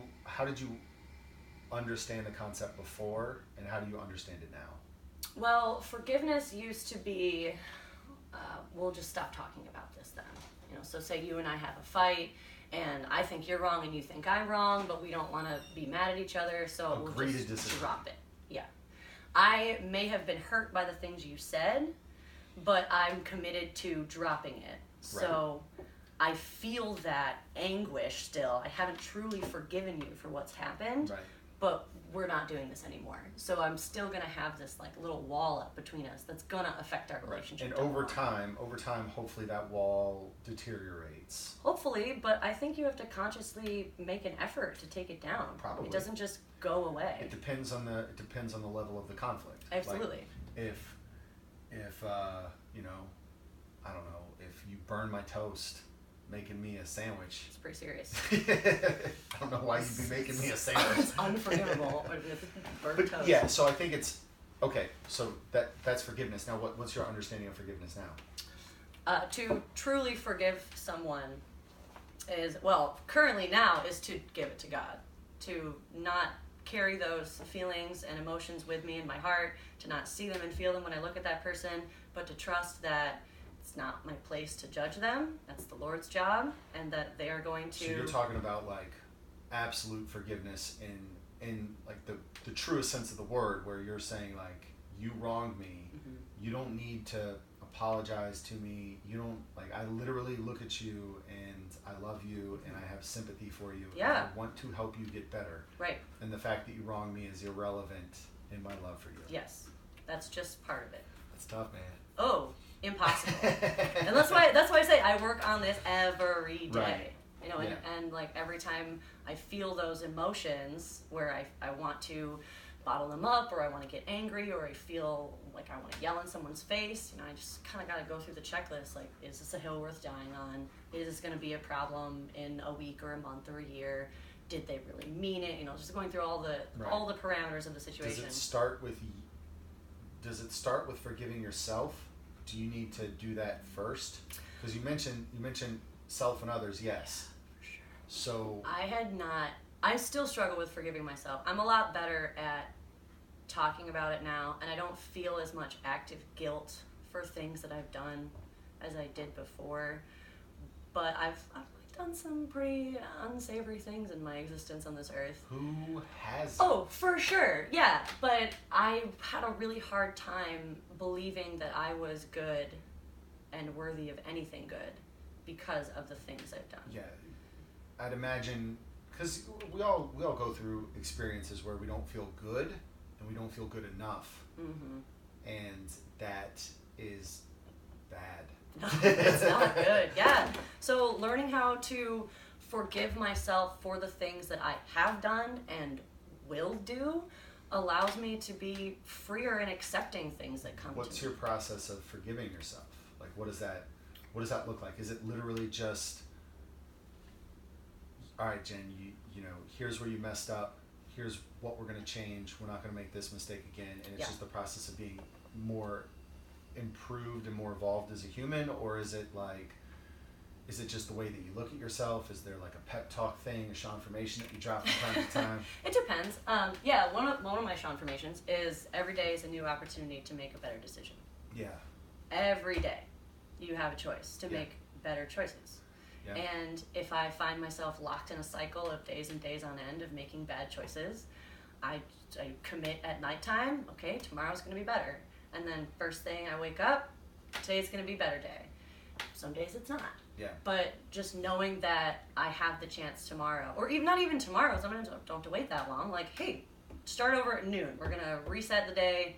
understand the concept before, and how do you understand it now? Well, forgiveness used to be, we'll just stop talking about this then. So say you and I have a fight, and I think you're wrong and you think I'm wrong, but we don't want to be mad at each other, so Agree we'll to just disagree. drop it. Yeah. I may have been hurt by the things you said, but I'm committed to dropping it. So I feel that anguish still. I haven't truly forgiven you for what's happened. Right. But we're not doing this anymore. So I'm still gonna have this like little wall up between us that's gonna affect our relationship. And down over the line. time, hopefully that wall deteriorates. Hopefully, but I think you have to consciously make an effort to take it down. Probably. It doesn't just go away. It depends on the level of the conflict. Absolutely. Like if I don't know, if you burn my toast making me a sandwich. It's pretty serious. I don't know why you'd be making me a sandwich. It's unforgivable. Burnt But toast. yeah, so I think it's okay. So that's forgiveness. Now, what's your understanding of forgiveness now? To truly forgive someone currently now is to give it to God. To not carry those feelings and emotions with me in my heart, to not see them and feel them when I look at that person, but to trust that it's not my place to judge them. That's the Lord's job, and that they are going to... So you're talking about like absolute forgiveness in like the truest sense of the word, where you're saying like, you wronged me. Mm-hmm. You don't need to apologize to me. You don't, like, I literally look at you and I love you and I have sympathy for you. Yeah. And I want to help you get better. Right. And the fact that you wronged me is irrelevant in my love for you. Yes. That's just part of it. That's tough, man. Oh, impossible. And that's why I say I work on this every day. Right. And like every time I feel those emotions where I want to bottle them up, or I want to get angry, or I feel like I want to yell in someone's face, I just kind of got to go through the checklist. Like, is this a hill worth dying on? Is this going to be a problem in a week or a month or a year? Did they really mean it? Just going through all the parameters of the situation. Does it start with forgiving yourself? Do you need to do that first? Because you mentioned self and others, yes. For sure. So I still struggle with forgiving myself. I'm a lot better at talking about it now, and I don't feel as much active guilt for things that I've done as I did before, but I've done some pretty unsavory things in my existence on this earth. Who has? Oh, for sure, yeah. But I had a really hard time believing that I was good and worthy of anything good because of the things I've done. Yeah, I'd imagine, because we all go through experiences where we don't feel good and we don't feel good enough, and that is bad. No, it's not good. Yeah. So learning how to forgive myself for the things that I have done and will do allows me to be freer in accepting things that come to me. What's your process of forgiving yourself? Like, what does that look like? Is it literally just, all right, Jen, you know, here's where you messed up. Here's what we're going to change. We're not going to make this mistake again. And it's just the process of being more improved and more evolved as a human, or is it just the way that you look at yourself? Is there like a pep talk thing, a Seanformation that you drop from time to time? It depends. Yeah, one of my Seanformations is every day is a new opportunity to make a better decision. Yeah. Every day you have a choice to make better choices. Yeah. And if I find myself locked in a cycle of days and days on end of making bad choices, I commit at nighttime, okay, tomorrow's going to be better. And then first thing I wake up, today's going to be a better day. Some days it's not. Yeah. But just knowing that I have the chance tomorrow, or even not even tomorrow, sometimes I don't have to wait that long. Like, hey, start over at noon. We're going to reset the day,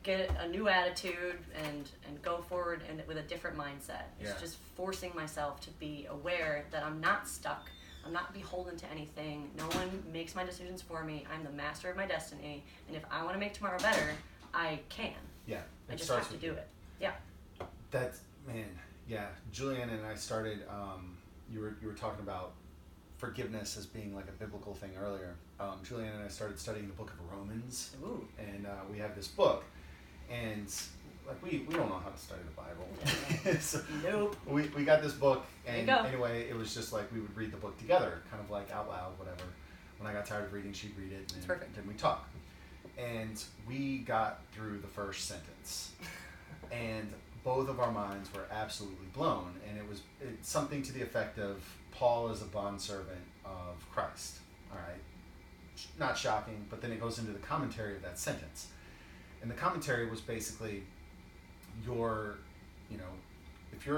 get a new attitude, and go forward and with a different mindset. It's just forcing myself to be aware that I'm not stuck. I'm not beholden to anything. No one makes my decisions for me. I'm the master of my destiny. And if I want to make tomorrow better, I can. Yeah. I just have to do it. Yeah. That's, man, yeah. Julianne and I started, you were talking about forgiveness as being like a biblical thing earlier. Julianne and I started studying the book of Romans. Ooh. And we have this book. And like we don't know how to study the Bible. So Nope. We got this book, and There you go. anyway, it was just like we would read the book together, kind of like out loud, whatever. When I got tired of reading, she'd read it, and then we talk. And we got through the first sentence, and both of our minds were absolutely blown. And it's something to the effect of Paul is a bondservant of Christ. All right, not shocking, but then it goes into the commentary of that sentence. And the commentary was basically, if you're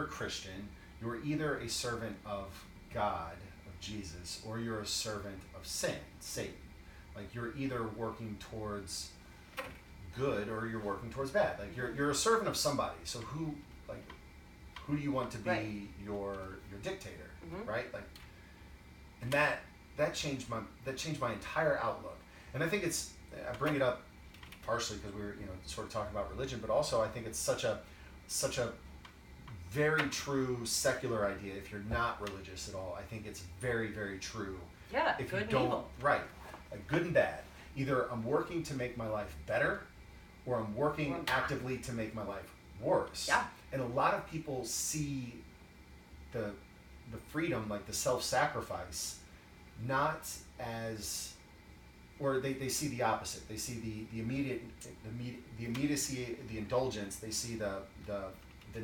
a Christian, you're either a servant of God, of Jesus, or you're a servant of sin, Satan. Like, you're either working towards good or you're working towards bad. Like, you're a servant of somebody. So who do you want to be your dictator, right? Like, and that changed my entire outlook. And I think I bring it up partially because we were, sort of talking about religion, but also I think it's such a very true secular idea. If you're not religious at all, I think it's very, very true. Yeah, if good you don't, and evil. Right, like good and bad. Either I'm working to make my life better, or I'm working actively to make my life worse. Yeah. And a lot of people see the freedom, like the self-sacrifice, not as, or they see the opposite. They see the immediacy, the indulgence. They see the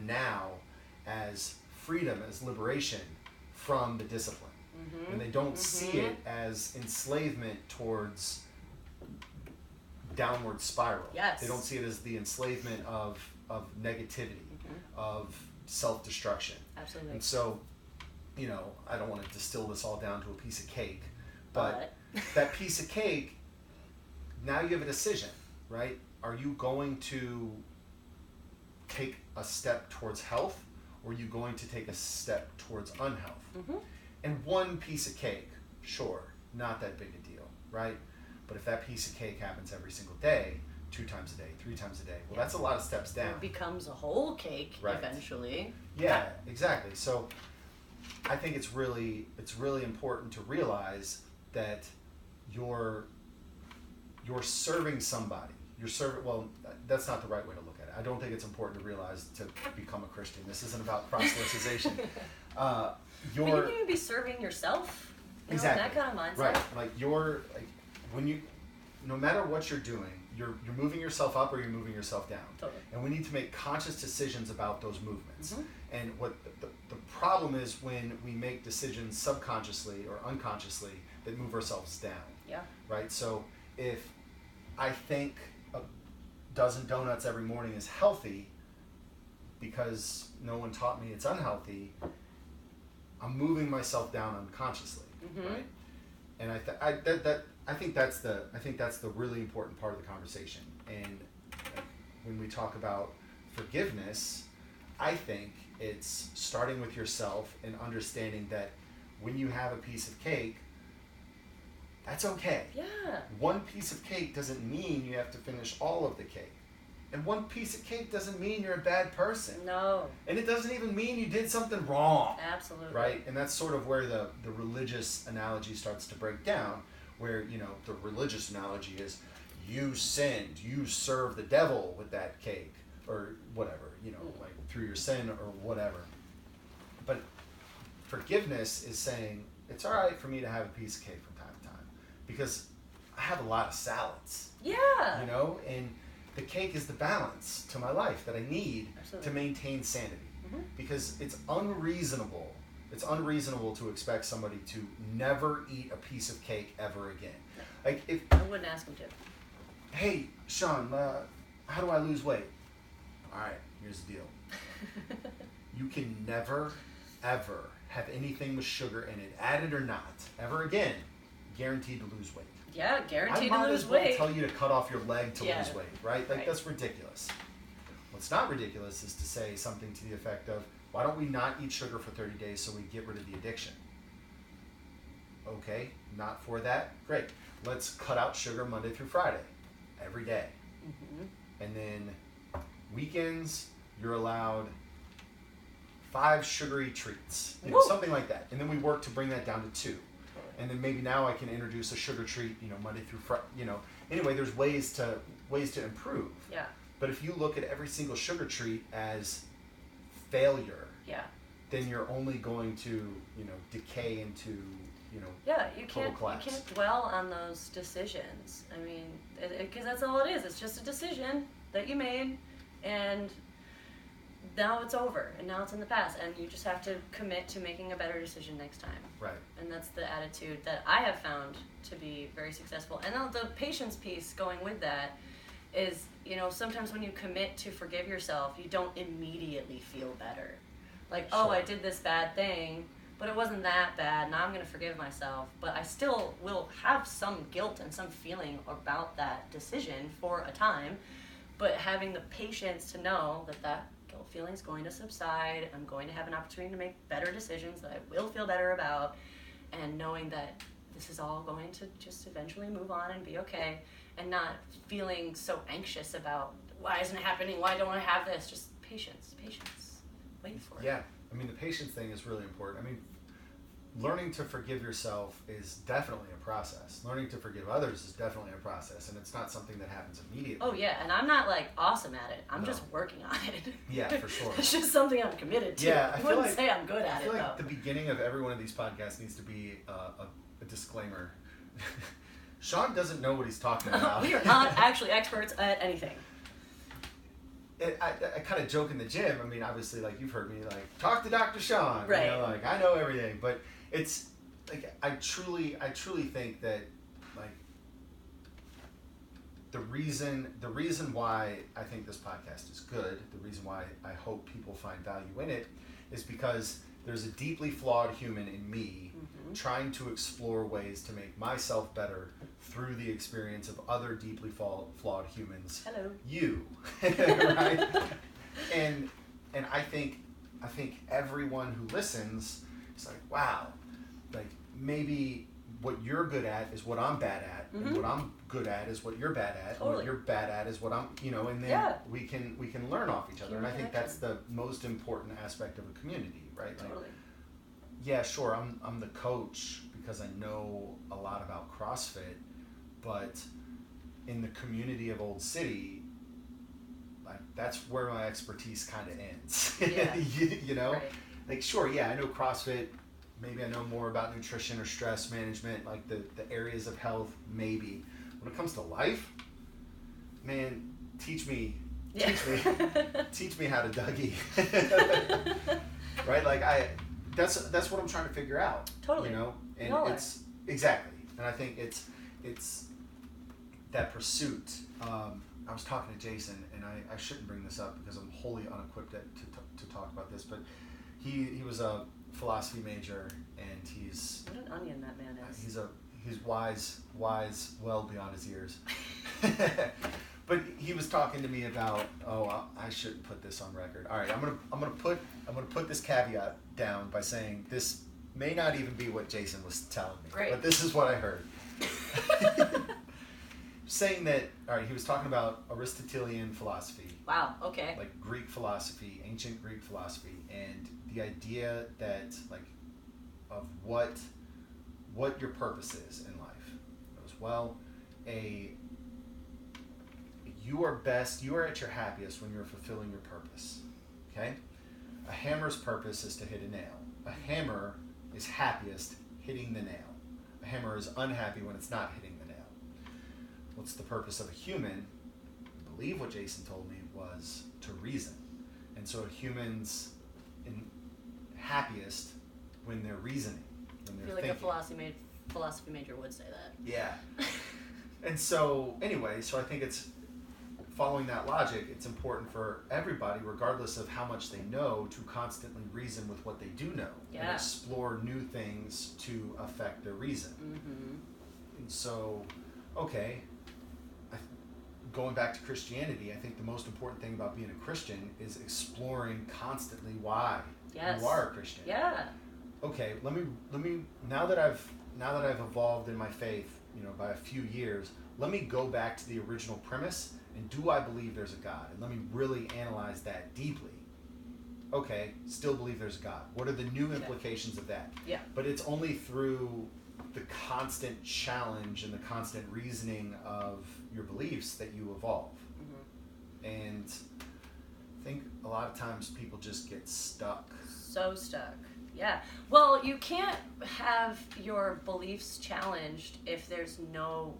now as freedom, as liberation from the discipline. And they don't see it as enslavement towards downward spiral. Yes. They don't see it as the enslavement of negativity, of self-destruction. Absolutely. And so, I don't want to distill this all down to a piece of cake, but that piece of cake, now you have a decision, right? Are you going to take a step towards health, or are you going to take a step towards unhealth? And one piece of cake, sure, not that big a deal, right? But if that piece of cake happens every single day, 2 times a day, 3 times a day, well, that's a lot of steps down. It becomes a whole cake eventually. Yeah, exactly. So I think it's really important to realize that you're serving somebody. Well, that's not the right way to look at it. I don't think it's important to realize to become a Christian. This isn't about proselytization. But you can even be serving yourself. Exactly. That kind of mindset. Right. Like when you, no matter what you're doing, you're moving yourself up or you're moving yourself down. Totally. And we need to make conscious decisions about those movements. Mm-hmm. And what the problem is when we make decisions subconsciously or unconsciously that move ourselves down. Yeah. Right? So if I think a dozen donuts every morning is healthy because no one taught me it's unhealthy, I'm moving myself down unconsciously, Mm-hmm. right? And I think that's the really important part of the conversation. And when we talk about forgiveness, I think it's starting with yourself and understanding that when you have a piece of cake, that's okay. Yeah. One piece of cake doesn't mean you have to finish all of the cake. And one piece of cake doesn't mean you're a bad person. No. And it doesn't even mean you did something wrong. Absolutely. Right? And that's sort of where the religious analogy starts to break down, where, you know, the religious analogy is you sinned, you serve the devil with that cake, or whatever, you know, like through your sin or whatever. But forgiveness is saying, it's all right for me to have a piece of cake from time to time, because I have a lot of salads. Yeah. You know, and the cake is the balance to my life that I need Absolutely. to maintain sanity. Mm-hmm. Because it's unreasonable to expect somebody to never eat a piece of cake ever again. Like if I wouldn't ask him to. Hey, Sean, how do I lose weight? All right, here's the deal. You can never, ever have anything with sugar in it, added or not, ever again, guaranteed to lose weight. Yeah, guaranteed I to might lose as well weight. tell you to cut off your leg to Yeah. lose weight, right? Like, Right. that's ridiculous. What's not ridiculous is to say something to the effect of, why don't we not eat sugar for 30 days so we get rid of the addiction? Okay, not for that? Great. Let's cut out sugar Monday through Friday, every day. Mm-hmm. And then weekends, you're allowed 5 sugary treats, you know, Woo! something like that. And then we work to bring that down to 2. And then maybe now I can introduce a sugar treat, you know, Monday through Friday, you know. Anyway, there's ways to improve. Yeah. But if you look at every single sugar treat as failure, Yeah. then you're only going to, you know, decay into, you know, Yeah, you total can't collapse. dwell on those decisions. I mean, because that's all it is. It's just a decision that you made, and now it's over, and now it's in the past, and you just have to commit to making a better decision next time. Right. And that's the attitude that I have found to be very successful. And the patience piece going with that is, you know, sometimes when you commit to forgive yourself, you don't immediately feel better. Like, oh, Sure. I did this bad thing, but it wasn't that bad. Now I'm going to forgive myself. But I still will have some guilt and some feeling about that decision for a time. But having the patience to know that that guilt feeling is going to subside, I'm going to have an opportunity to make better decisions that I will feel better about, and knowing that this is all going to just eventually move on and be okay, and not feeling so anxious about why isn't it happening, why don't I have this. Just patience. Wait for it. Yeah. I mean, the patience thing is really important. I mean, learning to forgive yourself is definitely a process. Learning to forgive others is definitely a process, and it's not something that happens immediately. Oh yeah, and I'm not like awesome at it. I'm No. just working on it. Yeah, for sure. It's just something I'm committed to. Yeah, I feel wouldn't like- say I'm good I at feel it like though. the beginning of every one of these podcasts needs to be a disclaimer. Sean doesn't know what he's talking about. We are not actually experts at anything. I kind of joke in the gym. I mean, obviously, like, you've heard me, like, talk to Dr. Sean. Right. You know, like, I know everything. But it's, like, I truly think that, like, the reason why I think this podcast is good, the reason why I hope people find value in it, is because there's a deeply flawed human in me trying to explore ways to make myself better through the experience of other deeply flawed humans. Hello. You, right? And I think everyone who listens is like, wow, like, maybe what you're good at is what I'm bad at, and what I'm good at is what you're bad at, and what Totally. you're bad at is what I'm, you know, and then Yeah. we can learn off each other. Human And I think connection. that's the most important aspect of a community, right? Like, Totally. yeah, sure, I'm the coach because I know a lot about CrossFit, but in the community of Old City, like, that's where my expertise kind of ends. Yeah. you know, Right. like, sure, yeah, I know CrossFit. Maybe I know more about nutrition or stress management, like the areas of health. Maybe when it comes to life, man, teach me Yeah. teach me how to Dougie. Right? Like that's what I'm trying to figure out. Totally. You know? And We all it's exactly. And I think it's that pursuit. I was talking to Jason, and I shouldn't bring this up because I'm wholly unequipped to talk about this, but he was a philosophy major, and he's What an onion that man is. he's wise well beyond his years. But he was talking to me about, I shouldn't put this on record. All right, I'm gonna put this caveat down by saying this may not even be what Jason was telling me. Great. But this is what I heard. Saying that, all right, he was talking about Aristotelian philosophy. Wow, okay. Like Greek philosophy, ancient Greek philosophy, and the idea that, like, of what your purpose is in life. It was, well, you are at your happiest when you're fulfilling your purpose. Okay? A hammer's purpose is to hit a nail. A hammer is happiest hitting the nail. A hammer is unhappy when it's not hitting the nail. What's the purpose of a human? I believe what Jason told me was to reason. And so a human's happiest when they're reasoning, when they're I feel like thinking. a philosophy major would say that. Yeah. And so, anyway, I think it's following that logic, it's important for everybody, regardless of how much they know, to constantly reason with what they do know. Yeah. And explore new things to affect their reason. Mm-hmm. And so, okay, going back to Christianity, I think the most important thing about being a Christian is exploring constantly why you are a Christian. Yeah. Okay, let me now that I've evolved in my faith, by a few years, let me go back to the original premise, and do I believe there's a God? And let me really analyze that deeply. Okay, still believe there's a God. What are the new implications of that? Yeah. But it's only through the constant challenge and the constant reasoning of your beliefs that you evolve. Mm-hmm. And I think a lot of times people just get stuck. So stuck. Yeah. Well, you can't have your beliefs challenged if there's no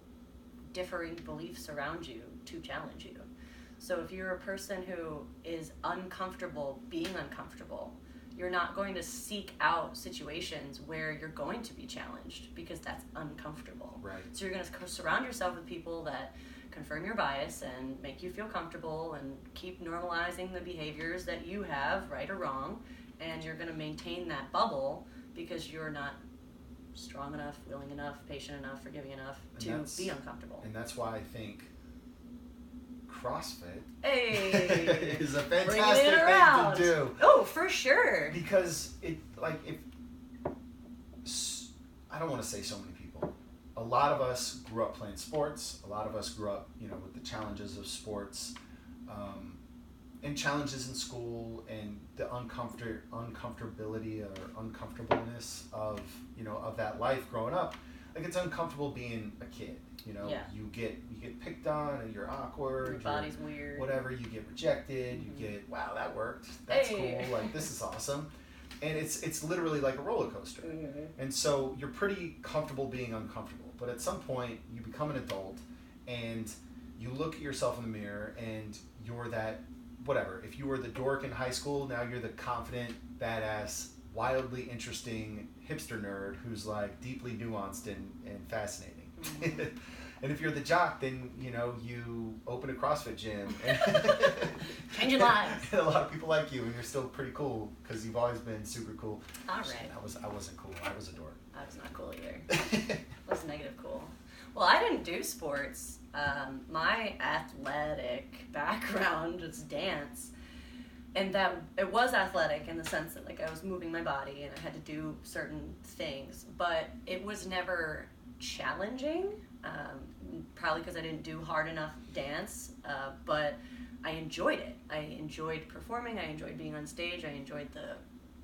differing beliefs around you to challenge you. So if you're a person who is uncomfortable being uncomfortable, you're not going to seek out situations where you're going to be challenged because that's uncomfortable. Right. So you're going to surround yourself with people that confirm your bias and make you feel comfortable and keep normalizing the behaviors that you have, right or wrong, and you're going to maintain that bubble because you're not strong enough, willing enough, patient enough, forgiving enough to be uncomfortable. And that's why I think CrossFit is a fantastic thing to do. Oh, for sure. Because I don't want to say so many people. A lot of us grew up playing sports. A lot of us grew up, with the challenges of sports, and challenges in school, and the uncomfortability or uncomfortableness of that life growing up. Like, it's uncomfortable being a kid. Yeah. You get picked on, and you're awkward. Your body's weird. Whatever, you get rejected. Mm-hmm. You get, wow, that worked. That's cool. Like, this is awesome. And it's literally like a roller coaster. Mm-hmm. And so you're pretty comfortable being uncomfortable. But at some point, you become an adult, and you look at yourself in the mirror, and you're that, whatever. If you were the dork in high school, now you're the confident, badass, wildly interesting hipster nerd who's like deeply nuanced and fascinating. Mm-hmm. And if you're the jock, then you open a CrossFit gym and changing lives. And a lot of people like you, and you're still pretty cool because you've always been super cool. All right. I wasn't cool. I was a dork. I was not cool either. I was negative cool. Well, I didn't do sports. My athletic background was dance. And that it was athletic in the sense that, like, I was moving my body and I had to do certain things, but it was never challenging, probably because I didn't do hard enough dance, but I enjoyed it. I enjoyed performing, I enjoyed being on stage, I enjoyed the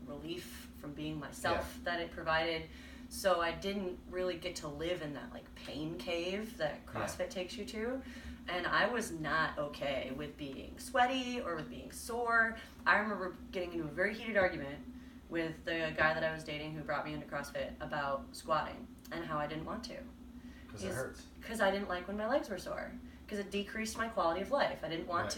relief from being myself that it provided. So I didn't really get to live in that, like, pain cave that CrossFit takes you to. And I was not okay with being sweaty or with being sore. I remember getting into a very heated argument with the guy that I was dating who brought me into CrossFit about squatting and how I didn't want to. Because it hurts. Because I didn't like when my legs were sore. because it decreased my quality of life. I didn't want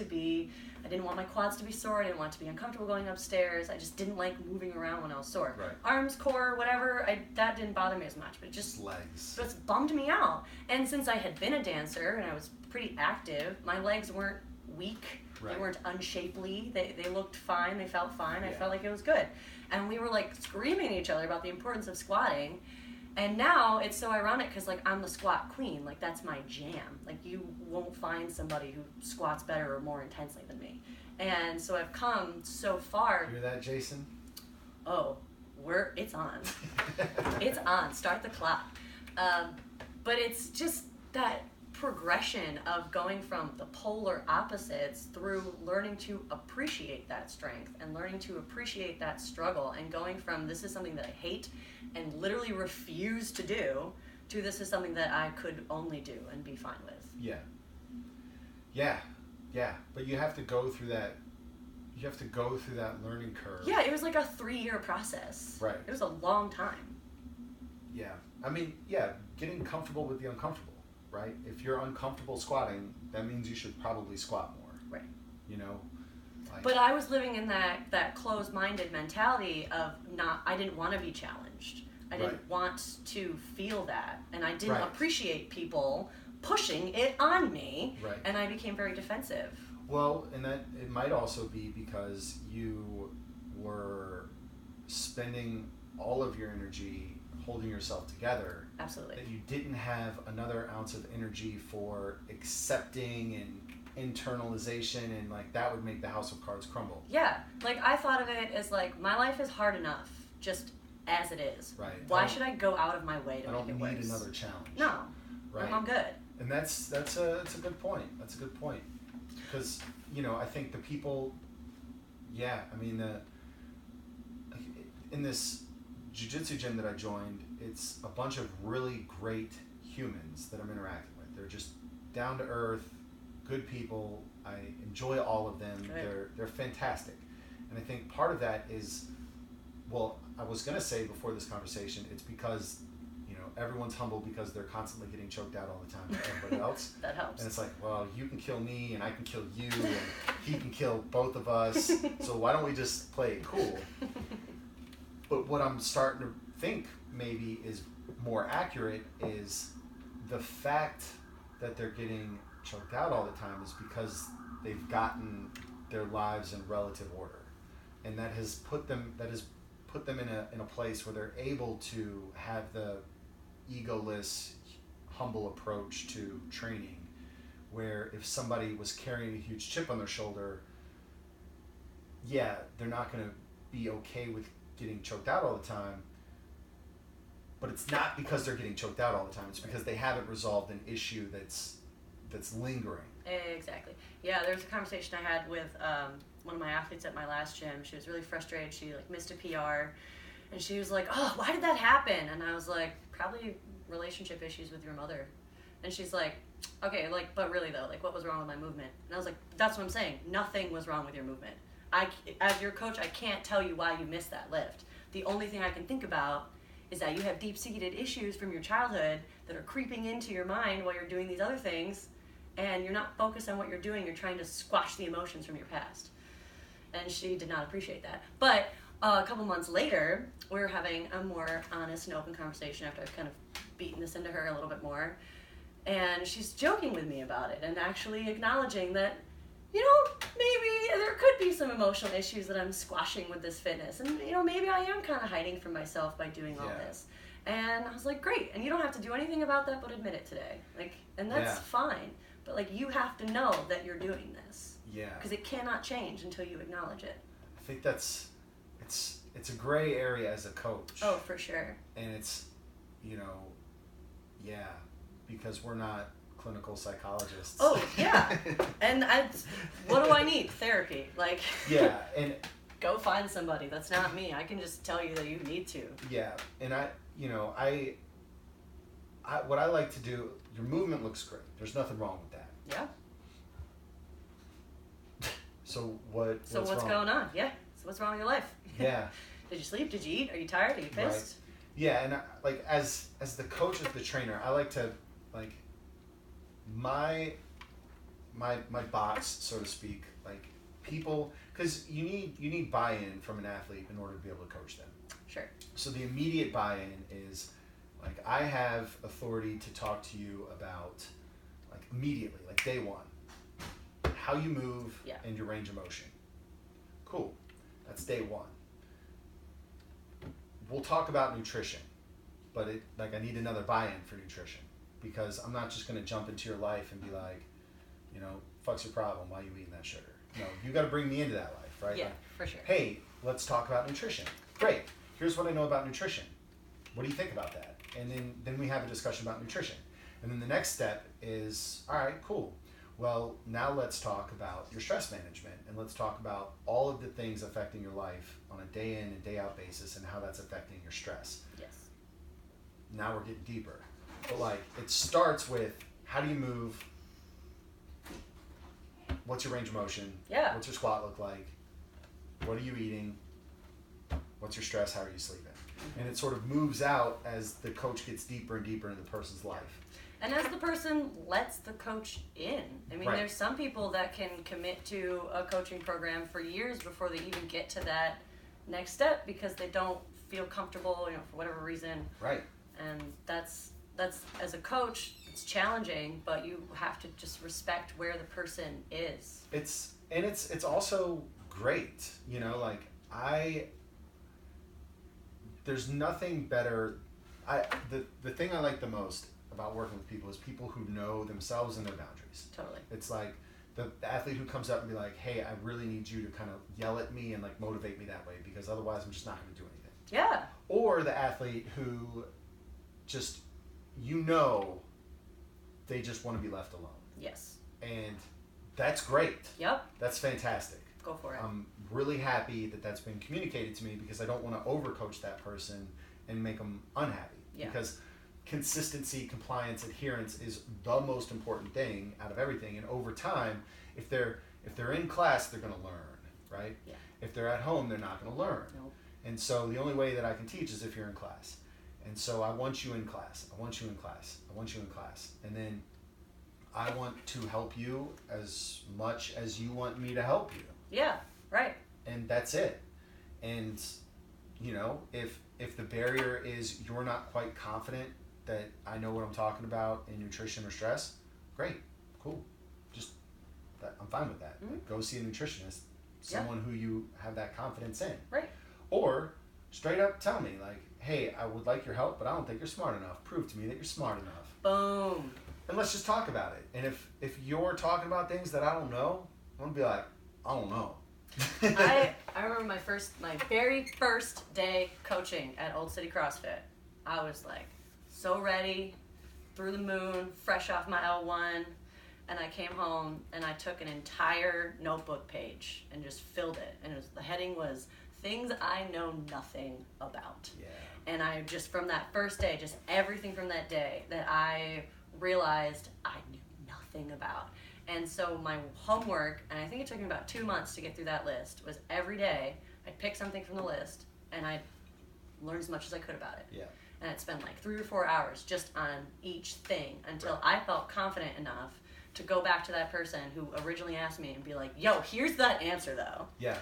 my quads to be sore. I didn't want to be uncomfortable going upstairs. I just didn't like moving around when I was sore. Right. Arms, core, whatever, that didn't bother me as much, but it just legs. Just bummed me out. And since I had been a dancer and I was pretty active, my legs weren't weak. Right. They weren't unshapely. They looked fine. They felt fine. Yeah. I felt like it was good. And we were like screaming at each other about the importance of squatting. And now it's so ironic because like I'm the squat queen. Like that's my jam. Like you won't find somebody who squats better or more intensely than me. And so I've come so far. Hear that, Jason? Oh, it's on. It's on. Start the clock. But it's just that progression of going from the polar opposites through learning to appreciate that strength and learning to appreciate that struggle and going from this is something that I hate and literally refuse to do to this is something that I could only do and be fine with. Yeah. But you have to go through that. You have to go through that learning curve. Yeah, it was like a 3-year process. Right. It was a long time. Yeah. I mean, getting comfortable with the uncomfortable. Right? If you're uncomfortable squatting, that means you should probably squat more. Right. You know? Like, but I was living in that closed-minded mentality of I didn't want to be challenged. I didn't want to feel that. And I didn't appreciate people pushing it on me. Right. And I became very defensive. Well, and that it might also be because you were spending all of your energy holding yourself together. Absolutely. That you didn't have another ounce of energy for accepting and internalization, and like that would make the house of cards crumble. Yeah, like I thought of it as like my life is hard enough just as it is. Right. Why should I go out of my way to make it worse? I don't need another challenge. No. Right. I'm good. And that's a good point. That's a good point. Because I think the people. Yeah, I mean in this jiu-jitsu gym that I joined, it's a bunch of really great humans that I'm interacting with. They're just down to earth, good people. I enjoy all of them. Good. They're fantastic. And I think part of that is, well, I was going to say before this conversation, it's because everyone's humble because they're constantly getting choked out all the time by everybody else. That helps. And it's like, well, you can kill me and I can kill you and he can kill both of us. So why don't we just play it cool? But what I'm starting to think maybe is more accurate is the fact that they're getting choked out all the time is because they've gotten their lives in relative order, and that has put them in a place where they're able to have the egoless, humble approach to training, where if somebody was carrying a huge chip on their shoulder, they're not going to be okay with getting choked out all the time, but it's not because they're getting choked out all the time. It's because they haven't resolved an issue that's lingering. Exactly. Yeah, there was a conversation I had with one of my athletes at my last gym. She was really frustrated. She missed a PR, and she was like, "Oh, why did that happen?" And I was like, "Probably relationship issues with your mother." And she's like, "Okay, but really though, what was wrong with my movement?" And I was like, "That's what I'm saying. Nothing was wrong with your movement. As your coach, I can't tell you why you missed that lift. The only thing I can think about is that you have deep-seated issues from your childhood that are creeping into your mind while you're doing these other things, and you're not focused on what you're doing. You're trying to squash the emotions from your past." And she did not appreciate that. But a couple months later, we were having a more honest and open conversation after I've kind of beaten this into her a little bit more. And she's joking with me about it and actually acknowledging that, maybe there could be some emotional issues that I'm squashing with this fitness. And, maybe I am kind of hiding from myself by doing all this. And I was like, great. And you don't have to do anything about that but admit it today. And that's fine. But, you have to know that you're doing this. Yeah. Because it cannot change until you acknowledge it. I think it's a gray area as a coach. Oh, for sure. And it's, because we're not clinical psychologists. Oh, yeah. And what do I need? Therapy. Yeah, and go find somebody. That's not me. I can just tell you that you need to. Yeah, and I what I like to do, your movement looks great. There's nothing wrong with that. Yeah. So what's going on? Yeah. So what's wrong with your life? Yeah. Did you sleep? Did you eat? Are you tired? Are you pissed? Right. Yeah, and as the coach, as the trainer, I like to my my box, so to speak, like people, because you need buy-in from an athlete in order to be able to coach them. Sure. So the immediate buy-in is like, I have authority to talk to you about, like, immediately, like day one, how you move and your range of motion. Cool. That's day one. We'll talk about nutrition, but I need another buy-in for nutrition, because I'm not just going to jump into your life and be like, fuck's your problem? Why are you eating that sugar? No, you got to bring me into that life, right? Yeah, like, for sure. Hey, let's talk about nutrition. Great. Here's what I know about nutrition. What do you think about that? And then we have a discussion about nutrition. And then the next step is, all right, cool. Well, now let's talk about your stress management, and let's talk about all of the things affecting your life on a day in and day out basis and how that's affecting your stress. Yes. Now we're getting deeper. But like, it starts with, how do you move? What's your range of motion? Yeah. What's your squat look like? What are you eating? What's your stress? How are you sleeping? And it sort of moves out as the coach gets deeper and deeper into the person's life. And as the person lets the coach in. I mean, there's some people that can commit to a coaching program for years before they even get to that next step, because they don't feel comfortable, for whatever reason. Right. And that's as a coach, it's challenging, but you have to just respect where the person is. It's also great, there's nothing better. The thing I like the most about working with people is people who know themselves and their boundaries. Totally. It's like the athlete who comes up and be like, hey, I really need you to kind of yell at me and like motivate me that way, because otherwise I'm just not going to do anything. Yeah. Or the athlete who just, they just want to be left alone. Yes. And that's great. Yep. That's fantastic. Go for it. I'm really happy that that's been communicated to me, because I don't want to overcoach that person and make them unhappy. Yeah. Because consistency, compliance, adherence is the most important thing out of everything. And over time, if they're in class, they're going to learn, right? Yeah. If they're at home, they're not going to learn. Nope. And so the only way that I can teach is if you're in class. And so I want you in class. I want you in class. I want you in class. And then I want to help you as much as you want me to help you. Yeah, right. And that's it. And, if the barrier is you're not quite confident that I know what I'm talking about in nutrition or stress, great, cool. I'm fine with that. Mm-hmm. Go see a nutritionist, someone who you have that confidence in. Right. Or straight up tell me, like, hey, I would like your help, but I don't think you're smart enough. Prove to me that you're smart enough. Boom. And let's just talk about it. And if you're talking about things that I don't know, I'm going to be like, I don't know. I remember my very first day coaching at Old City CrossFit. I was like so ready, through the moon, fresh off my L1, and I came home and I took an entire notebook page and just filled it. And the heading was things I know nothing about. Yeah. And I just, from that first day, just everything from that day that I realized I knew nothing about. And so my homework, and I think it took me about 2 months to get through that list, was every day I'd pick something from the list and I'd learn as much as I could about it. Yeah. And I'd spend like 3 or 4 hours just on each thing until I felt confident enough to go back to that person who originally asked me and be like, yo, here's that answer though. Yeah.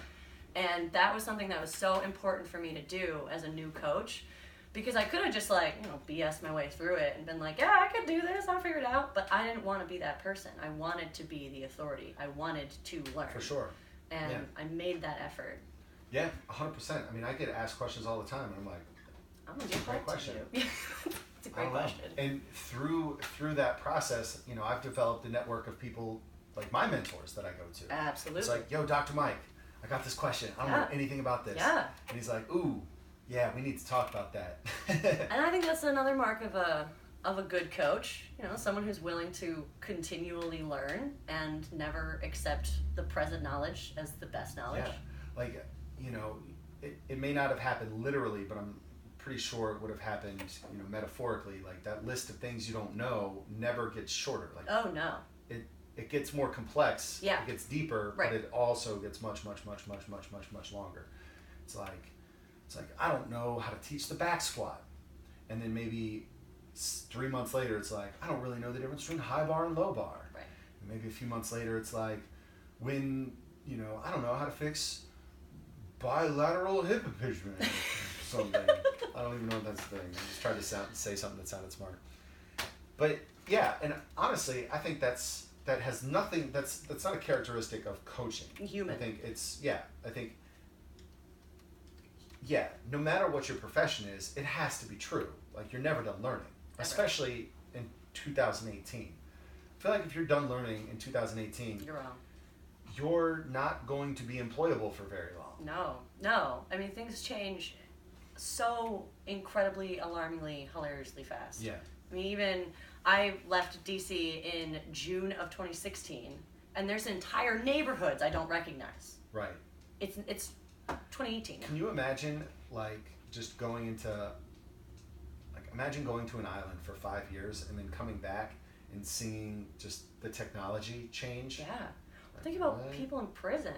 And that was something that was so important for me to do as a new coach, because I could have just BS my way through it and been like, yeah, I could do this, I'll figure it out. But I didn't want to be that person. I wanted to be the authority. I wanted to learn. For sure. And I made that effort. Yeah, 100%. I mean, I get asked questions all the time, and I'm like, I'm going to get great question. It's a great question. And through that process, I've developed a network of people like my mentors that I go to. Absolutely. It's like, yo, Dr. Mike, I got this question. I don't know anything about this. Yeah. And he's like, ooh, yeah, we need to talk about that. And I think that's another mark of a good coach, someone who's willing to continually learn and never accept the present knowledge as the best knowledge. Yeah. Like, it may not have happened literally, but I'm pretty sure it would have happened, metaphorically. Like, that list of things you don't know never gets shorter. Like, oh no. It gets more complex. Yeah. It gets deeper, right. But it also gets much, much, much, much, much, much, much longer. It's like I don't know how to teach the back squat, and then maybe 3 months later, it's like I don't really know the difference between high bar and low bar. Right. Maybe a few months later, it's like, when, I don't know how to fix bilateral hip impingement or something. I don't even know what that's the thing. I just tried to say something that sounded smart. But yeah, and honestly, I think that's not a characteristic of coaching. Human. I think no matter what your profession is, it has to be true. Like, you're never done learning, especially in 2018. I feel like if you're done learning in 2018, you're wrong. You're not going to be employable for very long. No. I mean, things change so incredibly, alarmingly, hilariously fast. Yeah. I mean, I left DC in June of 2016, and there's entire neighborhoods I don't recognize. Right. It's 2018 now. Can you imagine, like, just going to an island for 5 years and then coming back and seeing just the technology change? Yeah. Like, Think about what? people in prison.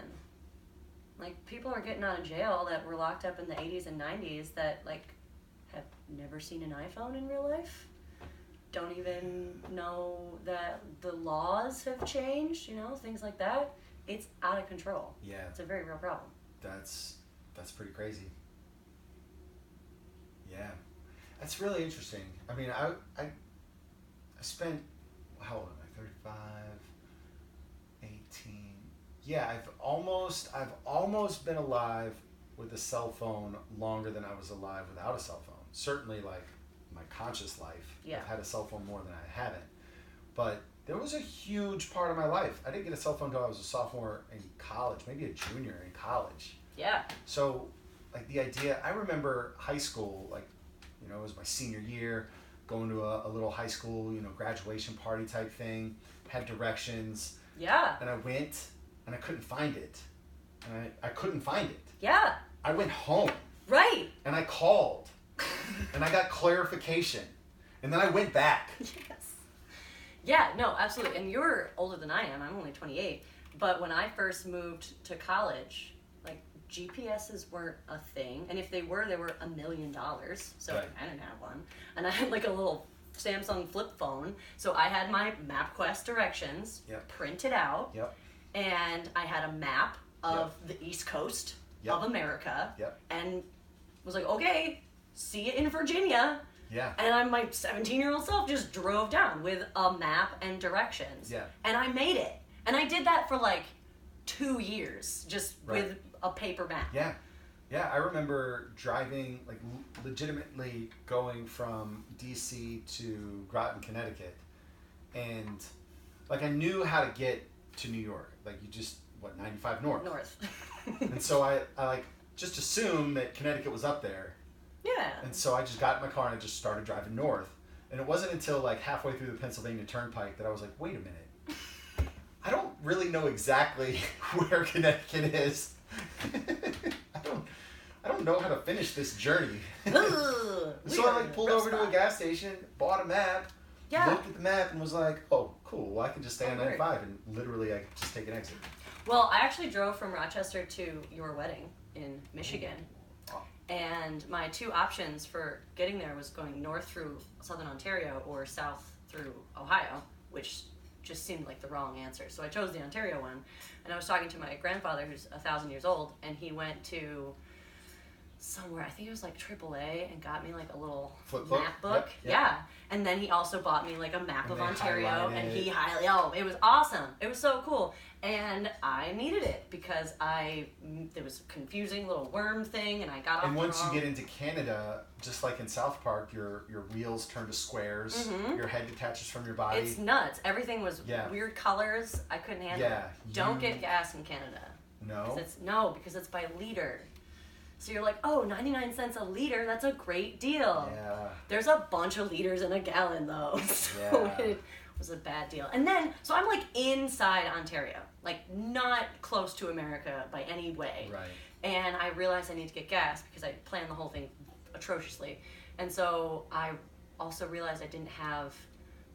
Like, people are getting out of jail that were locked up in the 80s and 90s that, like, have never seen an iPhone in real life. Don't even know that the laws have changed, things like that. It's out of control. Yeah. It's a very real problem. That's pretty crazy. Yeah. That's really interesting. I mean, I spent, how old am I? 35, 18. Yeah, I've almost been alive with a cell phone longer than I was alive without a cell phone. Certainly, like, my conscious life. Yeah. I've had a cell phone more than I haven't. But there was a huge part of my life. I didn't get a cell phone until I was a sophomore in college, maybe a junior in college. Yeah. So, like, the idea, I remember high school, like, it was my senior year, going to a little high school, graduation party type thing, had directions. Yeah. And I went, and I couldn't find it. And I couldn't find it. Yeah. I went home. Right. And I called. And I got clarification. And then I went back. Yes. Yeah, no, absolutely. And you're older than I am. I'm only 28. But when I first moved to college, like, GPSs weren't a thing. And if they were $1 million. So right. I didn't have one. And I had, like, a little Samsung flip phone. So I had my MapQuest directions printed out. Yep. And I had a map of the East Coast of America. Yep. And was like, okay, see you in Virginia. Yeah. And my 17-year-old self just drove down with a map and directions. Yeah. And I made it. And I did that for like 2 years, just with a paper map. Yeah. Yeah, I remember driving, like, legitimately going from DC to Groton, Connecticut. And, like, I knew how to get to New York. Like, you just, 95 north. And so I like, just assumed that Connecticut was up there. Yeah. And so I just got in my car and I just started driving north. And it wasn't until, like, halfway through the Pennsylvania Turnpike that I was like, wait a minute. I don't really know exactly where Connecticut is. I don't know how to finish this journey. So I, like, pulled over to a gas station, bought a map, looked at the map, and was like, oh, cool. Well, I can just stay on 95, and literally I could just take an exit. Well, I actually drove from Rochester to your wedding in Michigan. Oh. And my two options for getting there was going north through southern Ontario or south through Ohio, which just seemed like the wrong answer. So I chose the Ontario one. And I was talking to my grandfather, who's 1,000 years old, and he went to somewhere, I think it was like AAA, and got me like a little map book. Yep. Yeah. And then he also bought me like a map of Ontario, and he it was awesome. It was so cool. And I needed it because there was a confusing little worm thing, and I got off. And once you get into Canada, just like in South Park, your wheels turn to squares, your head detaches from your body. It's nuts. Everything was weird colors. I couldn't handle it. Don't get gas in Canada. No? Because it's by liter. So you're like, oh, 99 cents a liter, that's a great deal. Yeah. There's a bunch of liters in a gallon, though. So it was a bad deal. And then, so I'm like inside Ontario, like not close to America by any way. Right. And I realized I need to get gas because I planned the whole thing atrociously. And so I also realized I didn't have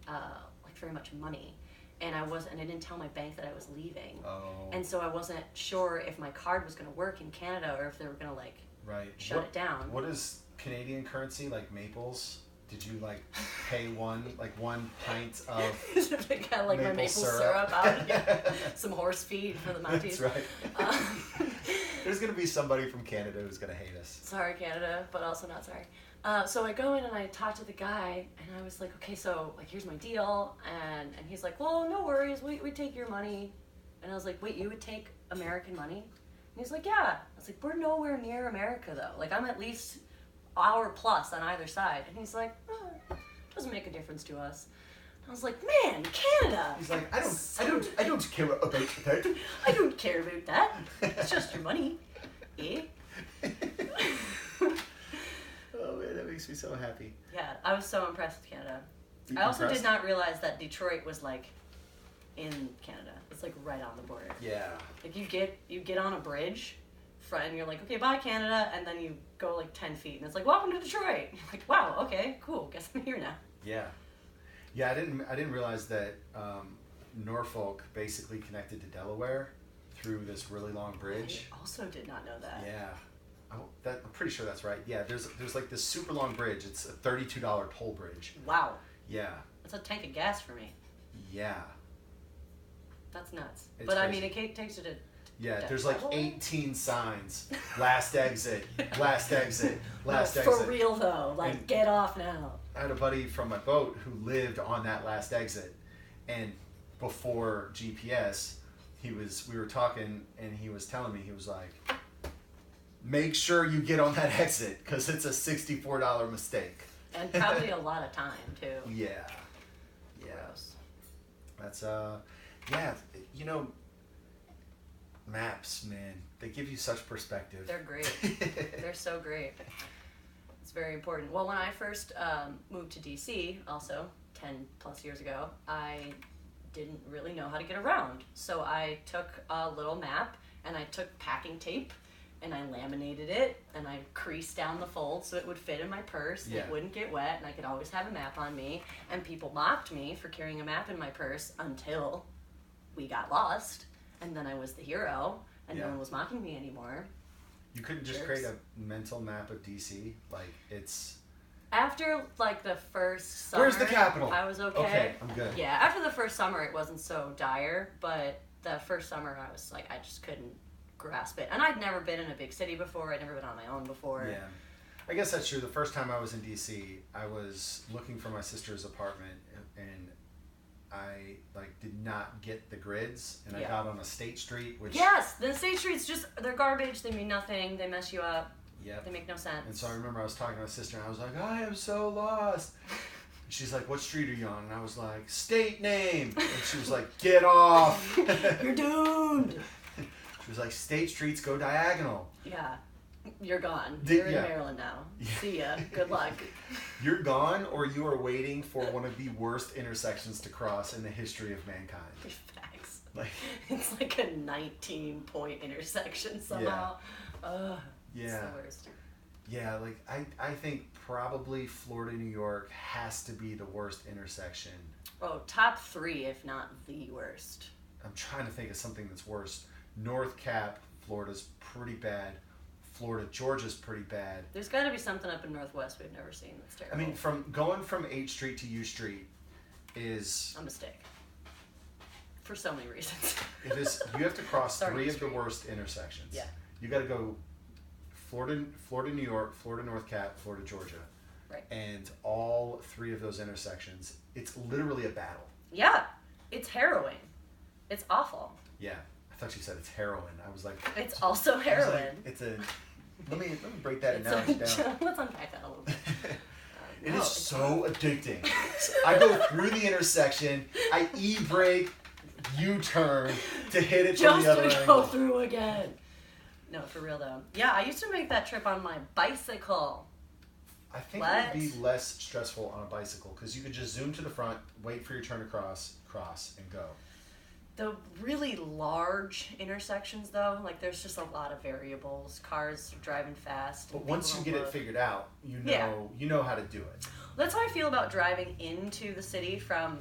like very much money. And I didn't tell my bank that I was leaving. Oh. And so I wasn't sure if my card was going to work in Canada or if they were going to, like, shut it down. What is Canadian currency, like maples? Did you like pay one pint of I got like my maple syrup out here. Some horse feed for the Mounties. That's right. There's gonna be somebody from Canada who's gonna hate us. Sorry, Canada, but also not sorry. So I go in and I talk to the guy, and I was like, okay, so like here's my deal, and he's like, well, no worries, we take your money, and I was like, wait, you would take American money? And he's like, yeah. I was like, we're nowhere near America though. Like I'm at least hour plus on either side, and he's like, doesn't make a difference to us. I was like, man, Canada. He's like, I don't care about that. I don't care about that. It's just your money, eh? Oh man, that makes me so happy. Yeah, I was so impressed with Canada. I also did not realize that Detroit was like in Canada. It's like right on the border. Yeah. Like you get on a bridge, and you're like, okay, bye Canada, and then you go like 10 feet, and it's like, welcome to Detroit. You're like, wow, okay, cool. Guess I'm here now. Yeah. Yeah, I didn't realize that Norfolk basically connected to Delaware through this really long bridge. I also did not know that. Yeah. I'm pretty sure that's right. Yeah, there's like this super long bridge. It's a $32 toll bridge. Wow. Yeah. That's a tank of gas for me. Yeah. That's nuts. It's but crazy. I mean, it takes you to... Yeah, there's like 18 signs. Last exit, last exit, last no, exit. For real though, like And get off now. I had a buddy from my boat who lived on that last exit, and before GPS, we were talking, and he was telling me, he was like, make sure you get on that exit because it's a $64 mistake. And probably a lot of time too. Yeah. Yeah. Gross. That's yeah, you know, maps, man, they give you such perspective. They're great. They're so great. It's very important. Well, when I first moved to DC, also 10 plus years ago, I didn't really know how to get around. So I took a little map and I took packing tape and I laminated it and I creased down the fold so it would fit in my purse and it wouldn't get wet and I could always have a map on me. And people mocked me for carrying a map in my purse until we got lost. And then I was the hero and no one was mocking me anymore. You couldn't just create a mental map of DC? Like, it's... After, like, the first summer... Where's the capital? I was okay. Okay, I'm good. Yeah, after the first summer, it wasn't so dire, but the first summer, I was like, I just couldn't grasp it. And I'd never been in a big city before. I'd never been on my own before. Yeah. I guess that's true. The first time I was in DC, I was looking for my sister's apartment, and I did not get the grids, and I got on a state street, which... Yes! The state streets just, they're garbage, they mean nothing, they mess you up. Yep. They make no sense. And so I remember I was talking to my sister, and I was like, I am so lost. And she's like, what street are you on? And I was like, state name. And she was like, get off. You're doomed. She was like, state streets go diagonal. Yeah. You're gone. You're in Maryland now. See ya. Good luck. You're gone, or you are waiting for one of the worst intersections to cross in the history of mankind. Facts. Like, it's like a 19-point intersection somehow. Yeah. It's the worst. Yeah, like I think probably Florida, New York has to be the worst intersection. Oh, top 3, if not the worst. I'm trying to think of something that's worse. North Cap, Florida's pretty bad. Florida, Georgia's pretty bad. There's got to be something up in Northwest we've never seen that's terrible. I mean, going from 8th Street to U Street is... a mistake. For so many reasons. It is. You have to cross Sorry, 3 of the worst intersections. Yeah. You got to go Florida, New York, Florida, North Cap, Florida, Georgia. Right. And all 3 of those intersections, it's literally a battle. Yeah. It's harrowing. It's awful. Yeah. I thought you said it's heroin. I was like... It's also heroin. Like, it's a... Let me break that analogy down. Let's unpack that a little bit. It is so addicting. I go through the intersection, I E-brake, U-turn to hit it from the other Just to angle. go through again. No, for real though. Yeah, I used to make that trip on my bicycle. I think it would be less stressful on a bicycle because you could just zoom to the front, wait for your turn to cross, and go. The really large intersections though, like there's just a lot of variables. Cars driving fast. But once you get it figured out, you know how to do it. That's how I feel about driving into the city from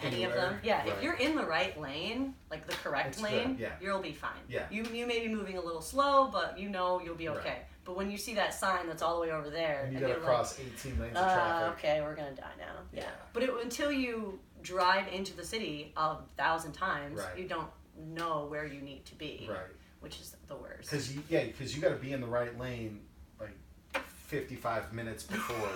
any of them. Yeah, right. If you're in the right lane, like the correct lane, you'll be fine. Yeah. You may be moving a little slow, but you'll be okay. Right. But when you see that sign that's all the way over there, and you gotta cross 18 lanes of traffic. Okay, we're gonna die now. Yeah. Yeah. But until you drive into the city 1,000 times, Right. you don't know where you need to be. Right. Which is the worst. Because you got to be in the right lane like 55 minutes before.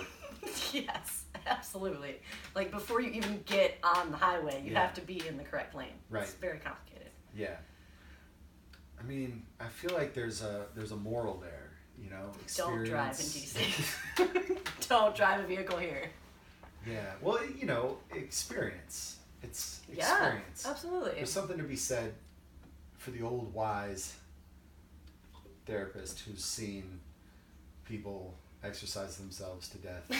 Yes, absolutely. Like before you even get on the highway, you have to be in the correct lane. Right. It's very complicated. Yeah. I mean, I feel like there's a moral there, you know. Don't drive in DC. Don't drive a vehicle here. Yeah. Well, you know, experience. It's experience. Yeah, absolutely. There's something to be said for the old wise therapist who's seen people exercise themselves to death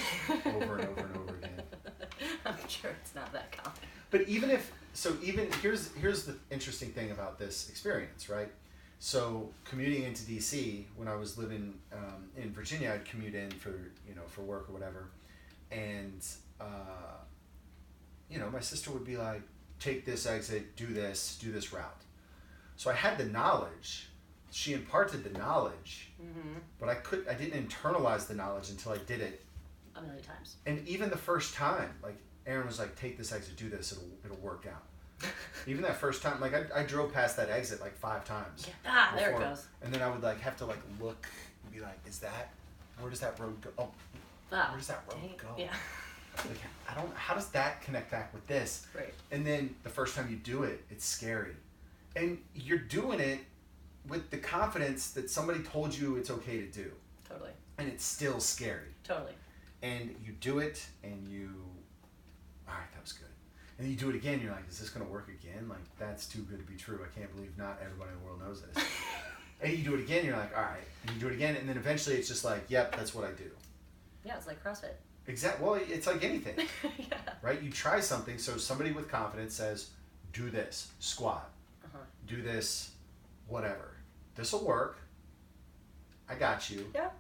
over and over and over again. I'm sure it's not that common. But even here's the interesting thing about this experience, right? So commuting into DC, when I was living in Virginia, I'd commute in for work or whatever, and my sister would be like, take this exit, do this route. So I had the knowledge. She imparted the knowledge, but I didn't internalize the knowledge until I did it a million times. And even the first time, like Aaron was like, take this exit, do this, it'll work out. Even that first time, like I drove past that exit like 5 times. Yeah. There it goes. And then I would like have to like look and be like, where does that road go? Oh, where does that road go? Yeah. Like, how does that connect back with this? Right. And then the first time you do it, it's scary. And you're doing it with the confidence that somebody told you it's okay to do. Totally. And it's still scary. Totally. And you do it, and all right, that was good. And you do it again, you're like, is this going to work again? Like, that's too good to be true. I can't believe not everybody in the world knows this. And you do it again, you're like, all right. And you do it again, and then eventually it's just like, yep, that's what I do. Yeah, it's like CrossFit. Exactly. Well, it's like anything. Yeah. Right? You try something, so somebody with confidence says, do this, squat. Do this, whatever. This will work. I got you. Yeah.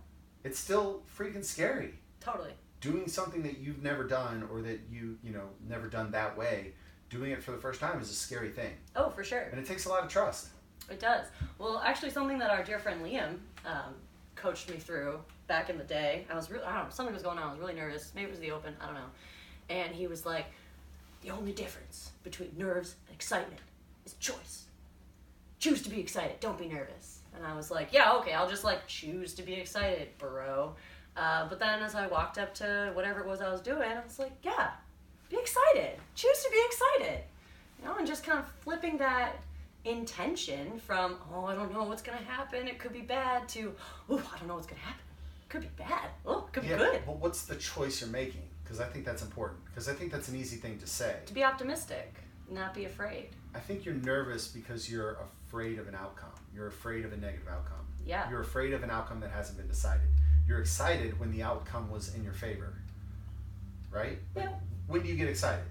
It's still freaking scary. Totally. Doing something that you've never done or that you never done that way, doing it for the first time is a scary thing. Oh, for sure. And it takes a lot of trust. It does. Well, actually, something that our dear friend Liam coached me through back in the day. I don't know, something was going on. I was really nervous. Maybe it was the open. I don't know. And he was like, the only difference between nerves and excitement is choice. Choose to be excited. Don't be nervous. And I was like, yeah, okay, I'll just like choose to be excited, bro. But then as I walked up to whatever it was I was doing, I was like, yeah, be excited. Choose to be excited. And just kind of flipping that intention from, oh, I don't know what's going to happen. It could be bad to, oh, I don't know what's going to happen. It could be bad. Oh, it could be good. But what's the choice you're making? Because I think that's important. Because I think that's an easy thing to say. To be optimistic, not be afraid. I think you're nervous because you're afraid of an outcome. You're afraid of a negative outcome. Yeah. You're afraid of an outcome that hasn't been decided. You're excited when the outcome was in your favor. Right? Yeah. When do you get excited?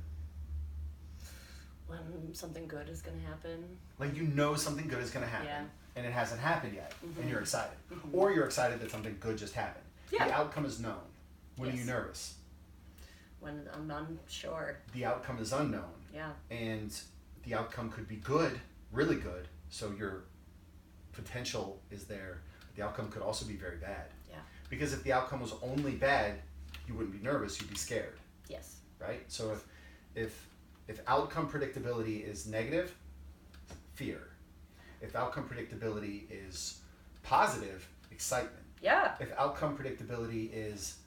When something good is going to happen. Like you know something good is going to happen, and it hasn't happened yet, and you're excited. Or you're excited that something good just happened. Yeah. The outcome is known. When are you nervous? When I'm unsure. The outcome is unknown. Yeah. And the outcome could be good, really good, so your potential is there. The outcome could also be very bad. Yeah. Because if the outcome was only bad, you wouldn't be nervous, you'd be scared. Yes. Right? So if outcome predictability is negative, fear. If outcome predictability is positive, excitement. Yeah. If outcome predictability is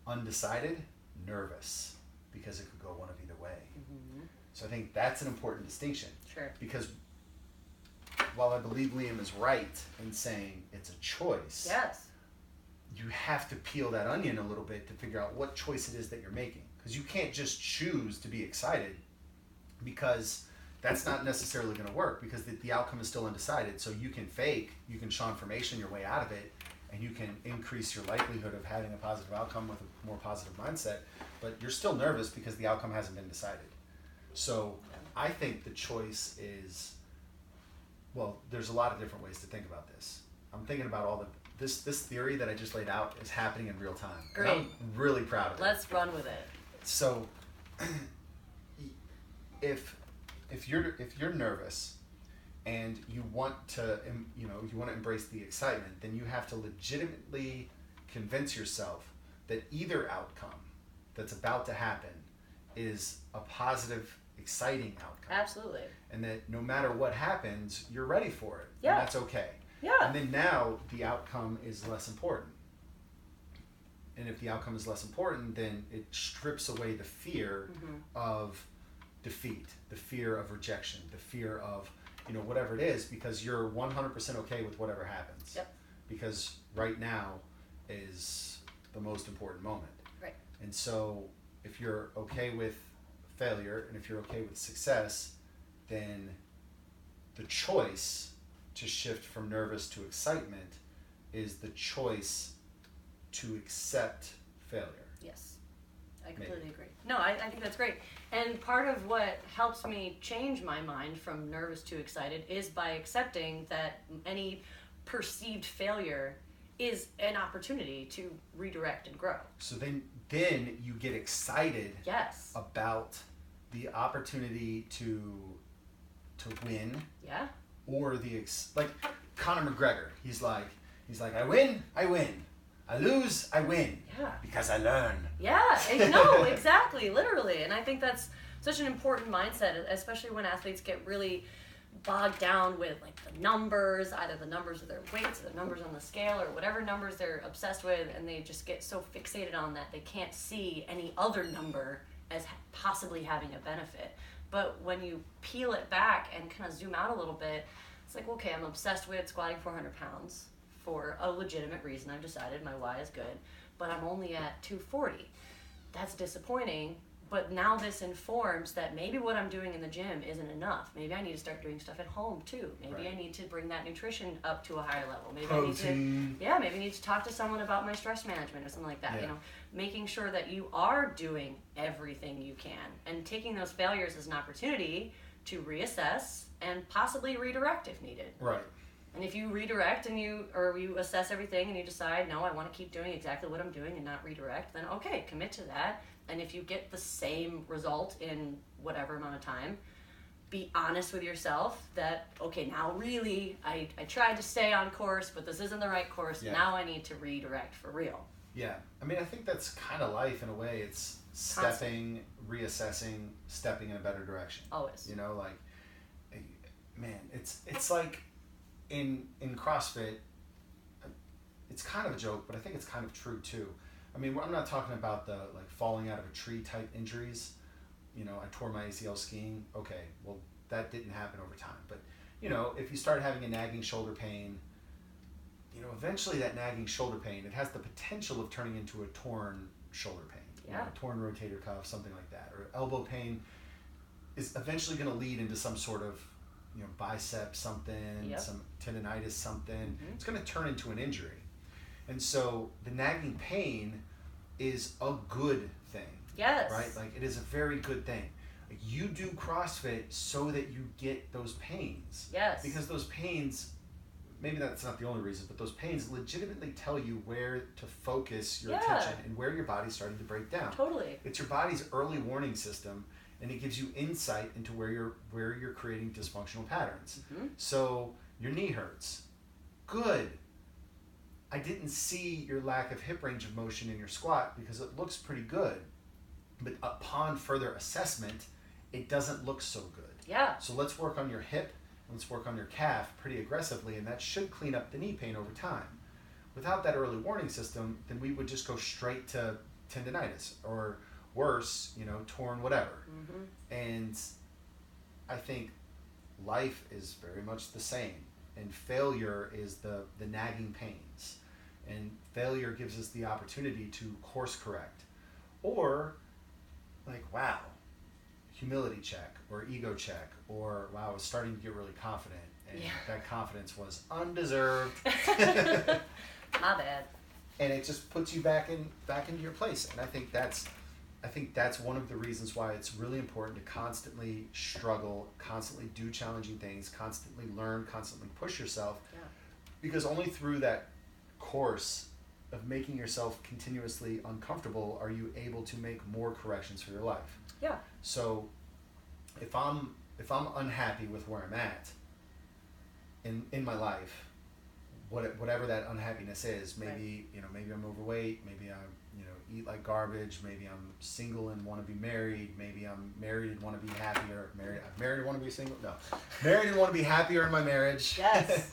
undecided, nervous, because it could go one of either way. So I think that's an important distinction. Sure. Because while I believe Liam is right in saying it's a choice, yes, you have to peel that onion a little bit to figure out what choice it is that you're making. Because you can't just choose to be excited, because that's not necessarily going to work, because the outcome is still undecided. So you can fake, you can Sean formation your way out of it, and you can increase your likelihood of having a positive outcome with a more positive mindset, but you're still nervous because the outcome hasn't been decided. So I think the choice is, well, there's a lot of different ways to think about this. I'm thinking about this theory that I just laid out is happening in real time. Great. And I'm really proud of it. Let's run with it. So if you're nervous and you want to embrace the excitement, then you have to legitimately convince yourself that either outcome that's about to happen is a positive, exciting outcome. Absolutely. And that no matter what happens, you're ready for it. Yeah. And that's okay. Yeah. And then now the outcome is less important. And if the outcome is less important, then it strips away the fear of defeat, the fear of rejection, the fear of, whatever it is, because you're 100% okay with whatever happens. Yep. Because right now is the most important moment. Right. And so if you're okay with failure and if you're okay with success, then the choice to shift from nervous to excitement is the choice to accept failure. Yes, I completely agree. No, I think that's great. And part of what helps me change my mind from nervous to excited is by accepting that any perceived failure is an opportunity to redirect and grow. So then you get excited Yes. about the opportunity to win. Yeah. Or like Conor McGregor. He's like, I win. I lose, I win. Yeah. Because I learn. Yeah, no, exactly, literally. And I think that's such an important mindset, especially when athletes get really bogged down with like the numbers, either the numbers of their weights, or the numbers on the scale, or whatever numbers they're obsessed with, and they just get so fixated on that they can't see any other number as possibly having a benefit. But when you peel it back and kind of zoom out a little bit, it's like, okay, I'm obsessed with squatting 400 pounds for a legitimate reason. I've decided my why is good, but I'm only at 240. That's disappointing, but now this informs that maybe what I'm doing in the gym isn't enough. Maybe I need to start doing stuff at home too. Maybe I need to bring that nutrition up to a higher level. Maybe Protein. maybe I need to talk to someone about my stress management or something like that. Yeah. Making sure that you are doing everything you can and taking those failures as an opportunity to reassess and possibly redirect if needed. Right. And if you redirect and you assess everything and you decide, no, I want to keep doing exactly what I'm doing and not redirect, then okay, commit to that. And if you get the same result in whatever amount of time, be honest with yourself that, okay, now really, I tried to stay on course, but this isn't the right course. Yeah. Now I need to redirect for real. Yeah. I mean, I think that's kind of life in a way. It's stepping, reassessing, stepping in a better direction. Always. Man, it's like in CrossFit, it's kind of a joke, but I think it's kind of true too. I mean, I'm not talking about the like falling out of a tree type injuries. I tore my ACL skiing. Okay, well, that didn't happen over time. But, if you start having a nagging shoulder pain, eventually that nagging shoulder pain, it has the potential of turning into a torn shoulder pain. Yeah. A torn rotator cuff, something like that. Or elbow pain is eventually going to lead into some sort of, bicep something, some tendonitis something. Mm-hmm. It's going to turn into an injury. And so the nagging pain is a good thing. Yes. Right? Like, it is a very good thing. Like, you do CrossFit so that you get those pains. Yes. Because those pains, maybe that's not the only reason, but those pains legitimately tell you where to focus your attention and where your body's starting to break down. Totally. It's your body's early warning system, and it gives you insight into where you're creating dysfunctional patterns. Mm-hmm. So your knee hurts. Good. I didn't see your lack of hip range of motion in your squat because it looks pretty good. But upon further assessment, it doesn't look so good. Yeah. So let's work on your hip, and let's work on your calf pretty aggressively, and that should clean up the knee pain over time. Without that early warning system, then we would just go straight to tendonitis, or worse, torn whatever. Mm-hmm. And I think life is very much the same. And failure is the nagging pains. And failure gives us the opportunity to course correct. Or, like, wow, humility check, or ego check, or wow, I was starting to get really confident. And that confidence was undeserved. My bad. And it just puts you back into your place. And I think that's one of the reasons why it's really important to constantly struggle, constantly do challenging things, constantly learn, constantly push yourself. Yeah. Because only through that course of making yourself continuously uncomfortable are you able to make more corrections for your life. Yeah. So if I'm unhappy with where I'm at, in my life, whatever that unhappiness is, maybe maybe I'm overweight, maybe I eat like garbage, maybe I'm single and want to be married, maybe I'm married and want to be happier. I'm married and want to be single. No, married and want to be happier in my marriage. Yes.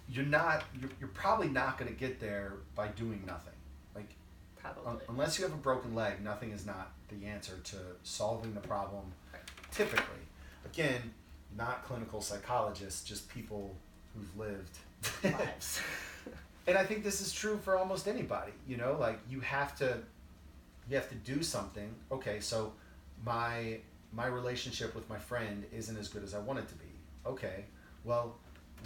You're probably not going to get there by doing nothing. Like, Probably. unless you have a broken leg, nothing is not the answer to solving the problem. Right. Typically, again, not clinical psychologists, just people who've lived Lives. And I think this is true for almost anybody. Like you have to do something. Okay, so my relationship with my friend isn't as good as I want it to be. Okay, well,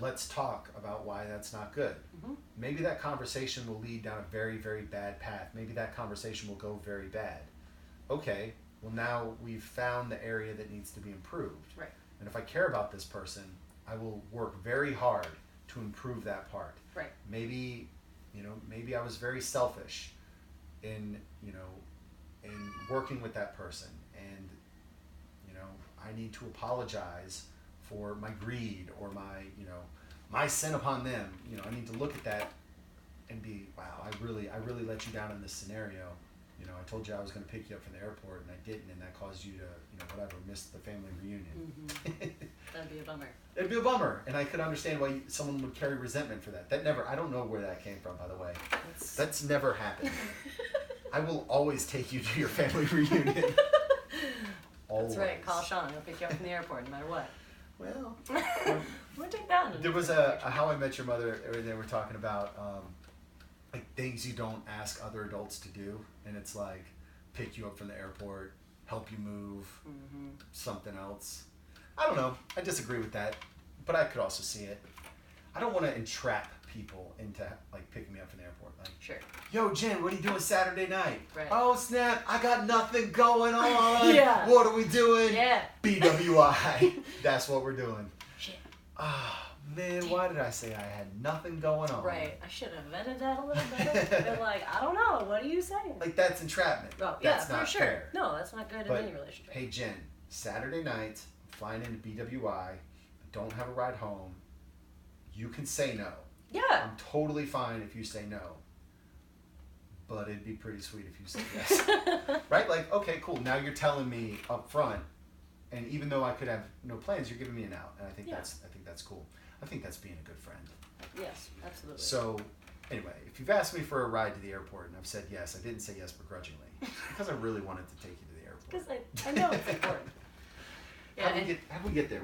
let's talk about why that's not good. Mm-hmm. Maybe that conversation will lead down a very, very bad path. Maybe that conversation will go very bad. Okay, well, now we've found the area that needs to be improved. Right. And if I care about this person, I will work very hard to improve that part. Right. Maybe I was very selfish in working with that person, and I need to apologize for my greed or my sin upon them. I need to look at that and be, wow, I really let you down in this scenario. I told you I was going to pick you up from the airport and I didn't, and that caused you to miss the family reunion. Mm-hmm. That'd be a bummer. It'd be a bummer, and I could understand why someone would carry resentment for that. I don't know where that came from, by the way. That's never happened. I will always take you to your family reunion. Always. That's right. Call Sean. He'll pick you up from the airport no matter what. Well, we'll take that. there was a How I Met Your Mother. They were talking about like things you don't ask other adults to do, and it's like pick you up from the airport, help you move, mm-hmm. something else. I don't know. I disagree with that, but I could also see it. I don't want to entrap people into like picking me up from the airport. Like, sure. Yo, Jen, what are you doing Saturday night? Right. Oh snap! I got nothing going on. Yeah. What are we doing? Yeah. BWI. That's what we're doing. Shit. Ah, man, why did I say I had nothing going on? Right. I should have vetted that a little better. Been like, I don't know. What are you saying? Like that's entrapment. Oh, that's yeah, not for sure. fair. No, that's not good But, in any relationship. Hey Jen, Saturday night, I'm flying into BWI. Don't have a ride home. You can say no. Yeah. I'm totally fine if you say no. But it'd be pretty sweet if you said yes. Right? Like, okay, cool. Now you're telling me up front, and even though I could have no plans, you're giving me an out. And I think that's cool. I think that's being a good friend. Yes, absolutely. So, anyway, if you've asked me for a ride to the airport and I've said yes, I didn't say yes begrudgingly. Because I really wanted to take you to the airport. Because I know it's important. Yeah, How do we get there?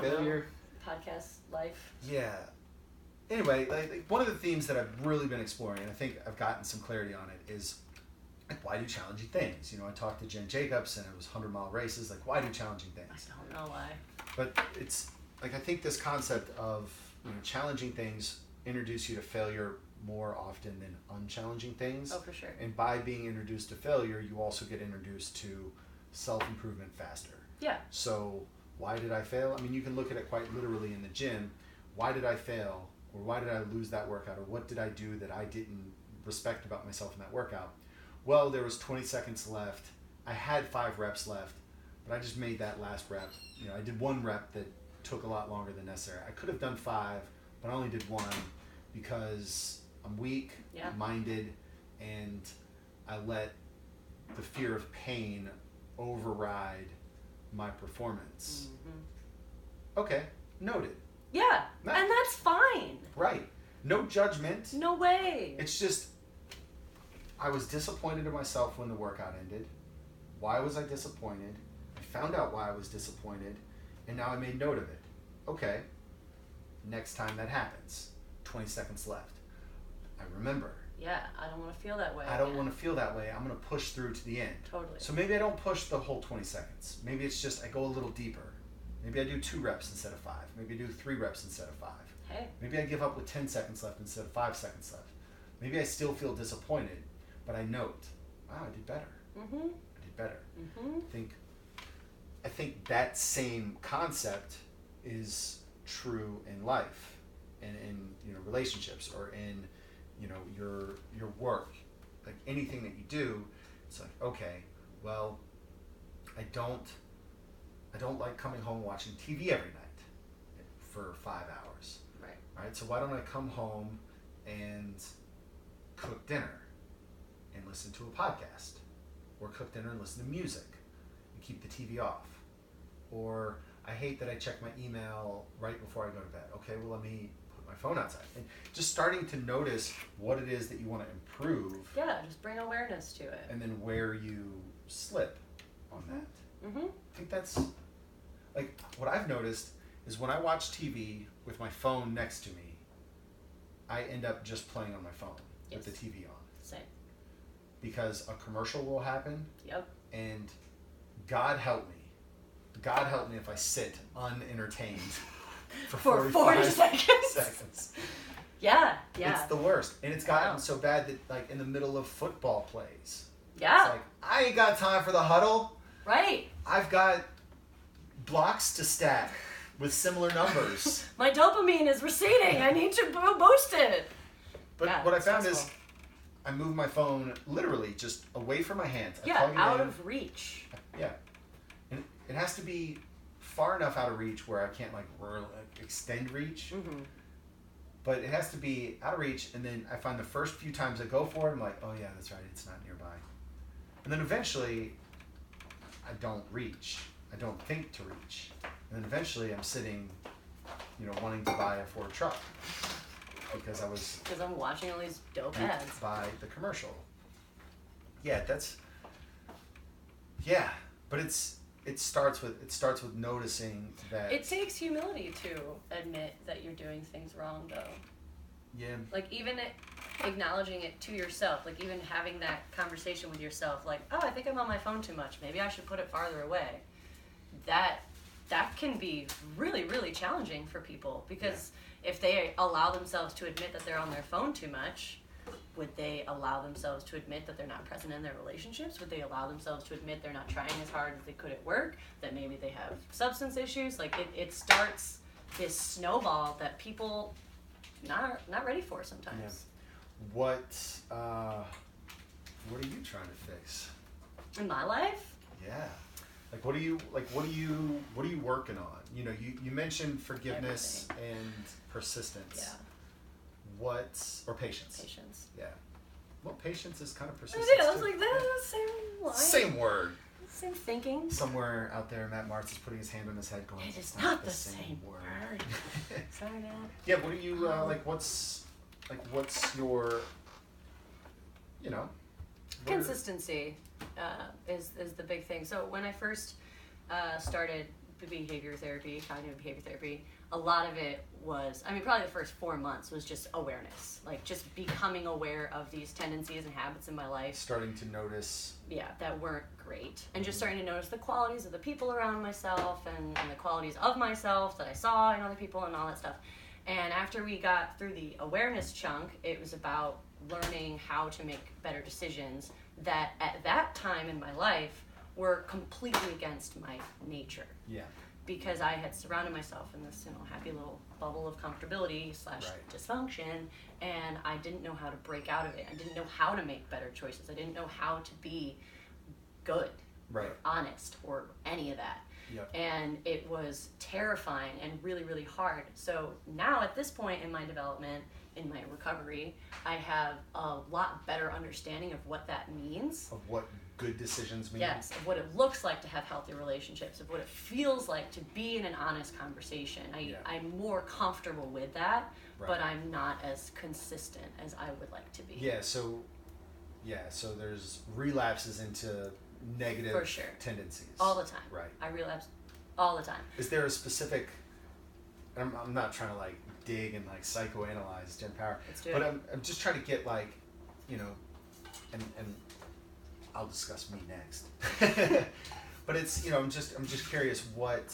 Failure? Podcast life. Yeah. Anyway, like one of the themes that I've really been exploring, and I think I've gotten some clarity on it, is like, why do challenging things? I talked to Jen Jacobs, and it was 100-mile races. Like, why do challenging things? I don't know why. But it's like I think this concept of challenging things introduce you to failure more often than unchallenging things. Oh, for sure. And by being introduced to failure, you also get introduced to self-improvement faster. Yeah. So why did I fail? I mean, you can look at it quite literally in the gym. Why did I fail? Or why did I lose that workout? Or what did I do that I didn't respect about myself in that workout? Well, there was 20 seconds left. I had 5 reps left, but I just made that last rep. I did 1 rep that took a lot longer than necessary. I could have done 5, but I only did 1 because I'm weak-minded, and I let the fear of pain override my performance. Mm-hmm. Okay, noted. Yeah, Nice. and that's fine. Right. No judgment. No way. It's just, I was disappointed in myself when the workout ended. Why was I disappointed? I found out why I was disappointed, and now I made note of it. Okay, next time that happens, 20 seconds left. I remember. Yeah, I don't want to feel that way. I don't want to feel that way. I'm going to push through to the end. Totally. So maybe I don't push the whole 20 seconds. Maybe it's just I go a little deeper. Maybe I do 2 reps instead of 5. Maybe I do 3 reps instead of 5. Hey. Maybe I give up with 10 seconds left instead of 5 seconds left. Maybe I still feel disappointed, but I note, wow, I did better. Mm-hmm. I did better. Mm-hmm. I think that same concept is true in life and in relationships or in your work. Like anything that you do, it's like, okay, well, I don't like coming home watching TV every night. for 5 hours. Right. So why don't I come home and cook dinner and listen to a podcast, or cook dinner and listen to music and keep the TV off? Or I hate that I check my email right before I go to bed. Okay, well, let me put my phone outside. And just starting to notice what it is that you want to improve. Yeah, just bring awareness to it. And then where you slip on that. Mm-hmm. I think that's, like, what I've noticed is when I watch TV with my phone next to me, I end up just playing on my phone with the TV on. Same. Because a commercial will happen. Yep. And God help me. God help me if I sit unentertained for 40 seconds. Yeah. It's the worst. And it's gotten so bad that, like, in the middle of football plays, yeah, it's like, I ain't got time for the huddle. Right. I've got blocks to stack with similar numbers. My dopamine is receding. I need to boost it. But what I found is I move my phone literally just away from my hands. I plug it out in. of reach. Yeah. And it has to be far enough out of reach where I can't like extend reach. Mm-hmm. But it has to be out of reach, and then I find the first few times I go for it, I'm like, oh yeah, that's right, it's not nearby. And then eventually, I don't reach. I don't think to reach. And then eventually I'm sitting, wanting to buy a Ford truck. Because I'm watching all these dope ads. By the commercial. Yeah, but it starts with noticing that. It takes humility to admit that you're doing things wrong, though. Yeah. Like, even acknowledging it to yourself, like even having that conversation with yourself, like, oh, I think I'm on my phone too much. Maybe I should put it farther away. That can be really, really challenging for people, because if they allow themselves to admit that they're on their phone too much, would they allow themselves to admit that they're not present in their relationships? Would they allow themselves to admit they're not trying as hard as they could at work? That maybe they have substance issues? Like, it starts this snowball that people not ready for sometimes. Yeah. What are you trying to fix? In my life? Yeah. What are you working on? You mentioned forgiveness and persistence. Yeah. Or patience? Patience. Yeah. Well, patience is kind of persistence. It is. I was like, that's the same line. Same word. Same thinking. Your out there, Matt Martz is putting his hand on his head going, it is not the same word. Sorry, Dad. Yeah, what do you, what's your, Consistency is the big thing. So when I first started behavior therapy, cognitive behavior therapy, a lot of it was, probably the first 4 months was just awareness, like just becoming aware of these tendencies and habits in my life. Starting to notice. Yeah, that weren't great. And just starting to notice the qualities of the people around myself and the qualities of myself that I saw in other people and all that stuff. And after we got through the awareness chunk, it was about learning how to make better decisions that at that time in my life were completely against my nature. Yeah. Because I had surrounded myself in this, happy little bubble of comfortability / dysfunction, and I didn't know how to break out of it. I didn't know how to make better choices. I didn't know how to be good, or honest, or any of that. Yep. And it was terrifying and really, really hard. So now at this point in my development, in my recovery, I have a lot better understanding of what that means. Of what good decisions mean. Yes, of what it looks like to have healthy relationships, of what it feels like to be in an honest conversation. I'm more comfortable with that, but I'm not as consistent as I would like to be. So there's relapses into negative tendencies. All the time. Right. I relapse all the time. Is there a specific, I'm not trying to dig and psychoanalyze Jenn Power, but I'm just trying to get and I'll discuss me next. But it's, I'm just curious what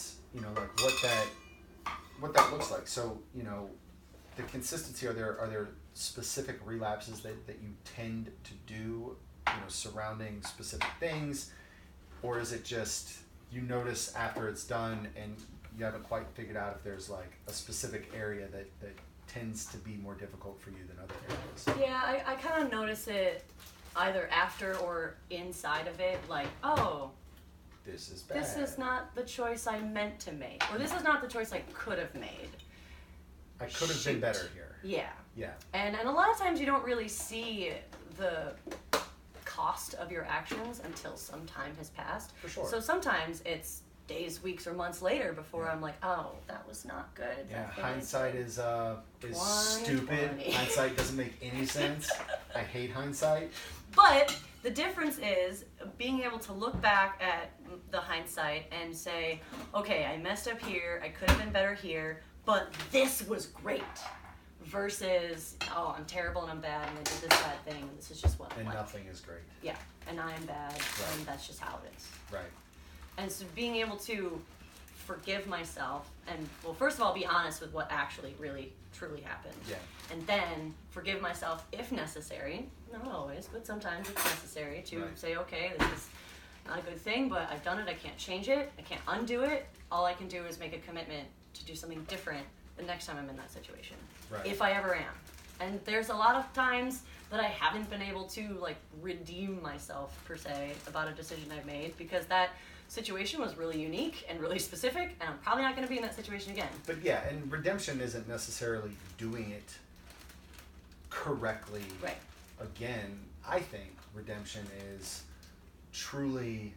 that looks like. So, the consistency, are there specific relapses that you tend to do, surrounding specific things, or is it just you notice after it's done and you haven't quite figured out if there's a specific area that tends to be more difficult for you than other areas? Yeah, I kind of notice it either after or inside of it, this is bad. This is not the choice I meant to make, or this is not the choice I could have made. I could have been better here. Yeah. Yeah. And a lot of times you don't really see the cost of your actions until some time has passed. For sure. So sometimes it's days, weeks, or months later before I'm like, oh, that was not good. Yeah, hindsight is stupid. 20. Hindsight doesn't make any sense. I hate hindsight. But the difference is being able to look back at the hindsight and say, okay, I messed up here, I could have been better here, but this was great. Versus, oh, I'm terrible and I'm bad and I did this bad thing and this is just what. And nothing is great. Yeah, and I am bad and that's just how it is. Right. And so being able to forgive myself and, well, first of all, be honest with what actually really truly happened. Yeah. And then forgive myself if necessary, not always, but sometimes it's necessary to say, okay, this is not a good thing, but I've done it, I can't change it, I can't undo it. All I can do is make a commitment to do something different the next time I'm in that situation. Right. If I ever am. And there's a lot of times that I haven't been able to, like, redeem myself, per se, about a decision I've made, because that situation was really unique and really specific, and I'm probably not going to be in that situation again. But yeah, and redemption isn't necessarily doing it correctly. Right. Again, I think redemption is truly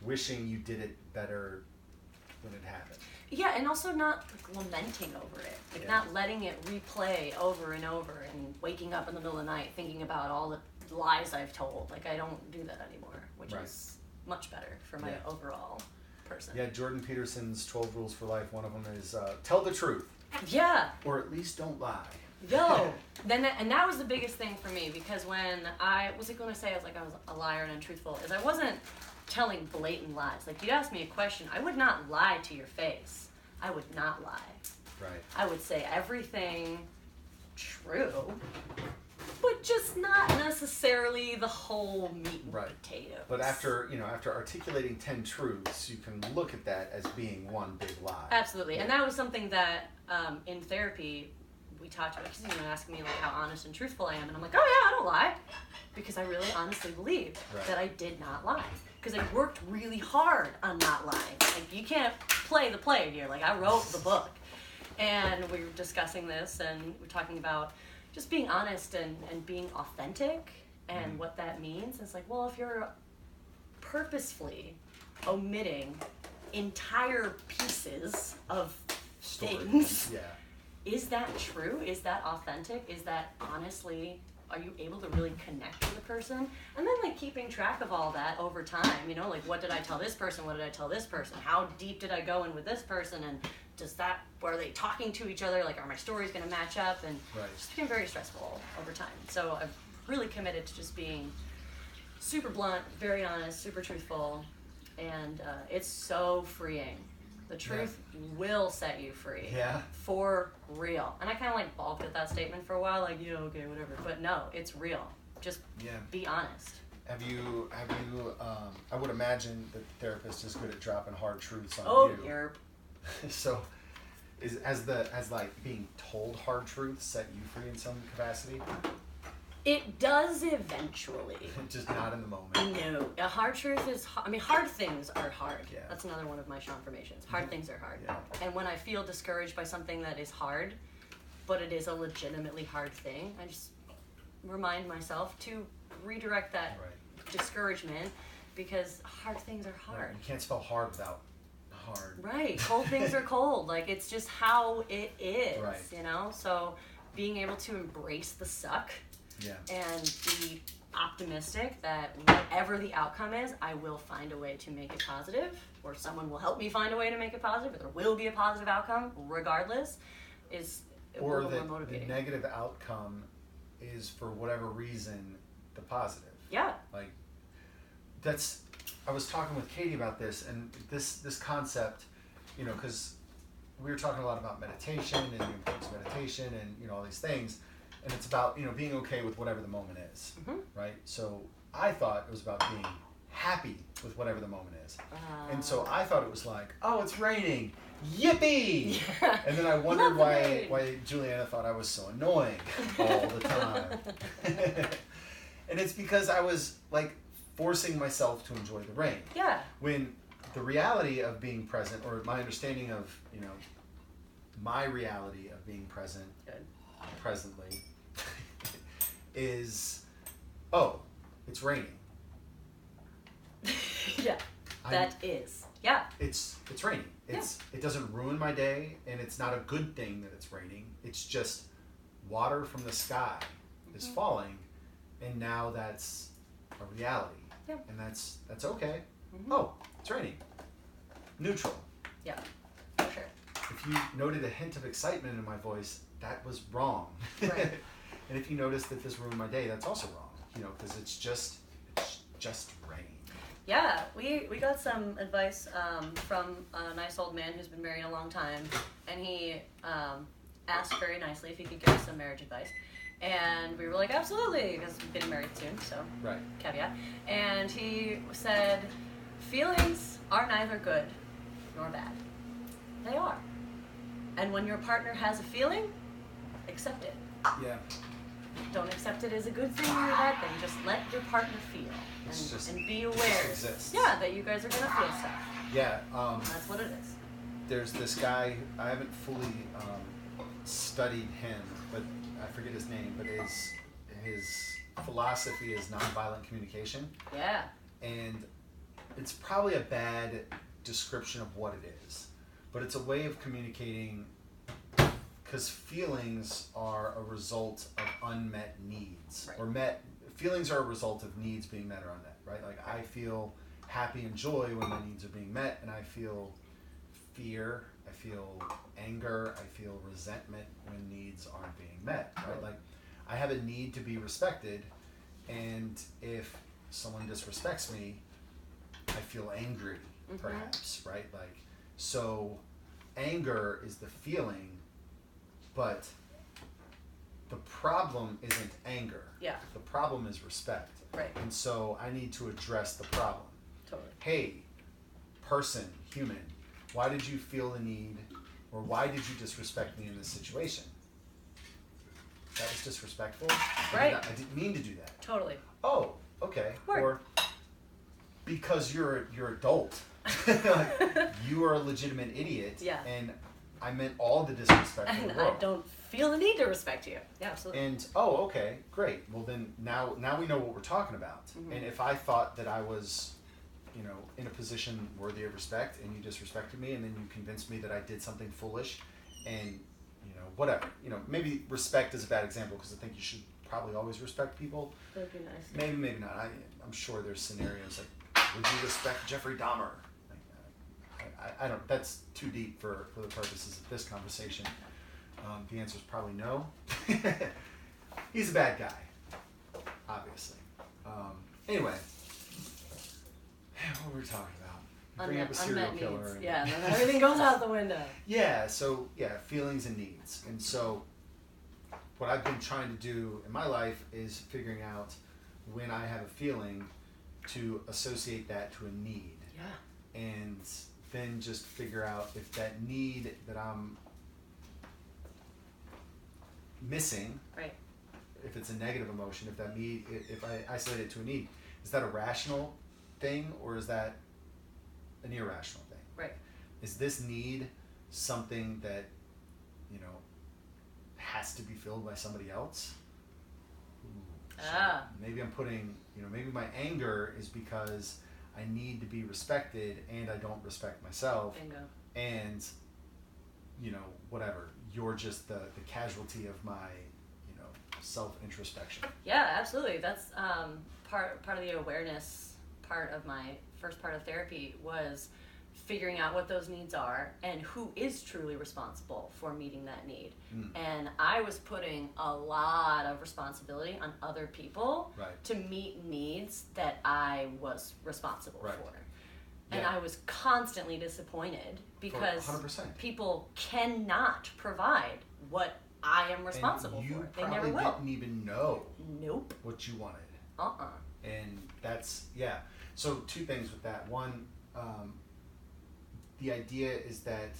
wishing you did it better when it happened. Yeah, and also not lamenting over it. Like, not letting it replay over and over and waking up in the middle of the night thinking about all the lies I've told. Like, I don't do that anymore, which is much better for my overall person. Yeah, Jordan Peterson's 12 Rules for Life, one of them is tell the truth. Yeah. Or at least don't lie. No. And that was the biggest thing for me, because when I was going to say I was a liar and untruthful, is I wasn't telling blatant lies. Like, you asked me a question, I would not lie to your face. I would not lie. Right. I would say everything true, but just not necessarily the whole meat and potatoes. But after articulating 10 truths, you can look at that as being one big lie. Absolutely. And that was something that in therapy we talked about, because asking me like how honest and truthful I am, and I'm like, oh yeah, I don't lie, because I really honestly believe that I did not lie, because I worked really hard on not lying. Like, you can't play the play here. Like, I wrote the book, and we were discussing this, and we're talking about just being honest and being authentic and what that means. It's like, well, if you're purposefully omitting entire pieces of things, is that true? Is that authentic? Is that honestly, are you able to really connect with the person? And then, like, keeping track of all that over time, like, what did I tell this person? What did I tell this person? How deep did I go in with this person? And are they talking to each other? Like, are my stories going to match up? And just became very stressful over time. So I've really committed to just being super blunt, very honest, super truthful. And it's so freeing. The truth will set you free. Yeah. For real. And I kind of like balked at that statement for a while, like, yeah, okay, whatever. But no, it's real. Just be honest. Have you, I would imagine the therapist is good at dropping hard truths on you. Oh, yerp. So, has being told hard truths set you free in some capacity? It does eventually. Just not in the moment. No. A hard truth is, hard things are hard. Yeah. That's another one of my affirmations. Hard things are hard. Yeah. And when I feel discouraged by something that is hard, but it is a legitimately hard thing, I just remind myself to redirect that discouragement, because hard things are hard. You can't spell hard without hard. Right. Cold things are cold. Like, it's just how it is, So being able to embrace the suck and be optimistic that whatever the outcome is, I will find a way to make it positive, or someone will help me find a way to make it positive, but there will be a positive outcome regardless, is a little more motivating. The negative outcome is, for whatever reason, the positive. Yeah. Like, I was talking with Katie about this, and this concept, because we were talking a lot about meditation and the importance of meditation and, all these things. And it's about, being okay with whatever the moment is, right? So I thought it was about being happy with whatever the moment is. And so I thought it was like, oh, it's raining, yippee! Yeah. And then I wondered why Juliana thought I was so annoying all the time. And it's because I was, like, forcing myself to enjoy the rain. Yeah. When the reality of being present, or my understanding of, my reality of being present presently is, oh, it's raining. Yeah, yeah. It's raining. It doesn't ruin my day, and it's not a good thing that it's raining. It's just water from the sky is falling, and now that's a reality. Yeah. And that's okay. Oh, it's raining. Neutral. Yeah, for sure. If you noted a hint of excitement in my voice, that was wrong. Right. And if you notice that this ruined my day, that's also wrong. Because it's just rain. Yeah, we got some advice from a nice old man who's been married a long time, and he asked very nicely if he could give us some marriage advice. And we were like, absolutely, because we're getting married soon, so right. Caveat. And he said, feelings are neither good nor bad. They are. And when your partner has a feeling, accept it. Yeah. Don't accept it as a good thing or a bad thing. Just let your partner feel. And be aware. Yeah, that you guys are going to feel stuff. Yeah. That's what it is. There's this guy, I haven't fully studied him, but I forget his name, but his philosophy is nonviolent communication. Yeah. And it's probably a bad description of what it is, but it's a way of communicating, because feelings are a result of unmet needs. Right. Feelings are a result of needs being met or unmet, right? Like, I feel happy and joy when my needs are being met, and I feel fear, I feel anger, I feel resentment when needs aren't being met, right? Like, I have a need to be respected, and if someone disrespects me, I feel angry, perhaps, right? Like, so anger is the feeling, but the problem isn't anger. Yeah. The problem is respect. Right. And so I need to address the problem. Totally. Hey, person, human, why did you feel the need, or why did you disrespect me in this situation? That was disrespectful. Right. I didn't mean to do that. Totally. Oh, okay. Word. Or because you're adult. Like, you are a legitimate idiot. Yeah. And I meant all the disrespect in the And world. I don't feel the need to respect you. Yeah, absolutely. And okay, great. Well, then now we know what we're talking about. And if I thought that I was, in a position worthy of respect, and you disrespected me, and then you convinced me that I did something foolish, and whatever. Maybe respect is a bad example, because I think you should probably always respect people. That'd be nice. Maybe not. I'm sure there's scenarios like, would you respect Jeffrey Dahmer? I don't. That's too deep for the purposes of this conversation. The answer is probably no. He's a bad guy, obviously. Anyway, what were we talking about? Bring up a serial killer. Yeah, then everything goes out the window. Yeah. So feelings and needs, and so what I've been trying to do in my life is figuring out when I have a feeling to associate that to a need. Yeah. And then just figure out if that need that I'm missing, right, if it's a negative emotion, if that need, if I isolate it to a need, is that a rational thing, or is that an irrational thing? Right. Is this need something that has to be filled by somebody else? Maybe I'm putting, maybe my anger is because I need to be respected, and I don't respect myself. Bingo. And whatever, you're just the casualty of my self-introspection. Yeah, absolutely. That's part of the awareness part of my first part of therapy, was figuring out what those needs are and who is truly responsible for meeting that need. And I was putting a lot of responsibility on other people to meet needs that I was responsible for. And I was constantly disappointed because 100%. people cannot provide what I am responsible for. They never will. You probably didn't even know Nope. what you wanted. Uh-uh. And that's, So two things with that. One, the idea is that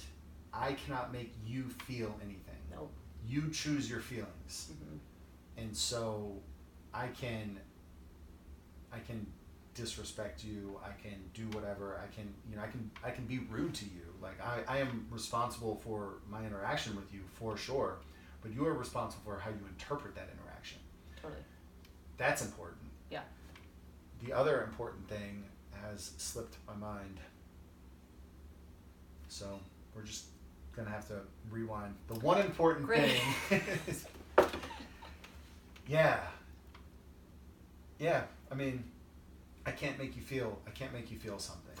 I cannot make you feel anything. Nope. You choose your feelings. And so I can disrespect you, I can do whatever, I can be rude to you. Like I am responsible for my interaction with you for sure, but you are responsible for how you interpret that interaction. Totally. That's important. Yeah. The other important thing has slipped my mind. So we're just gonna have to rewind. The one important thing is, yeah. I mean, I can't make you feel something.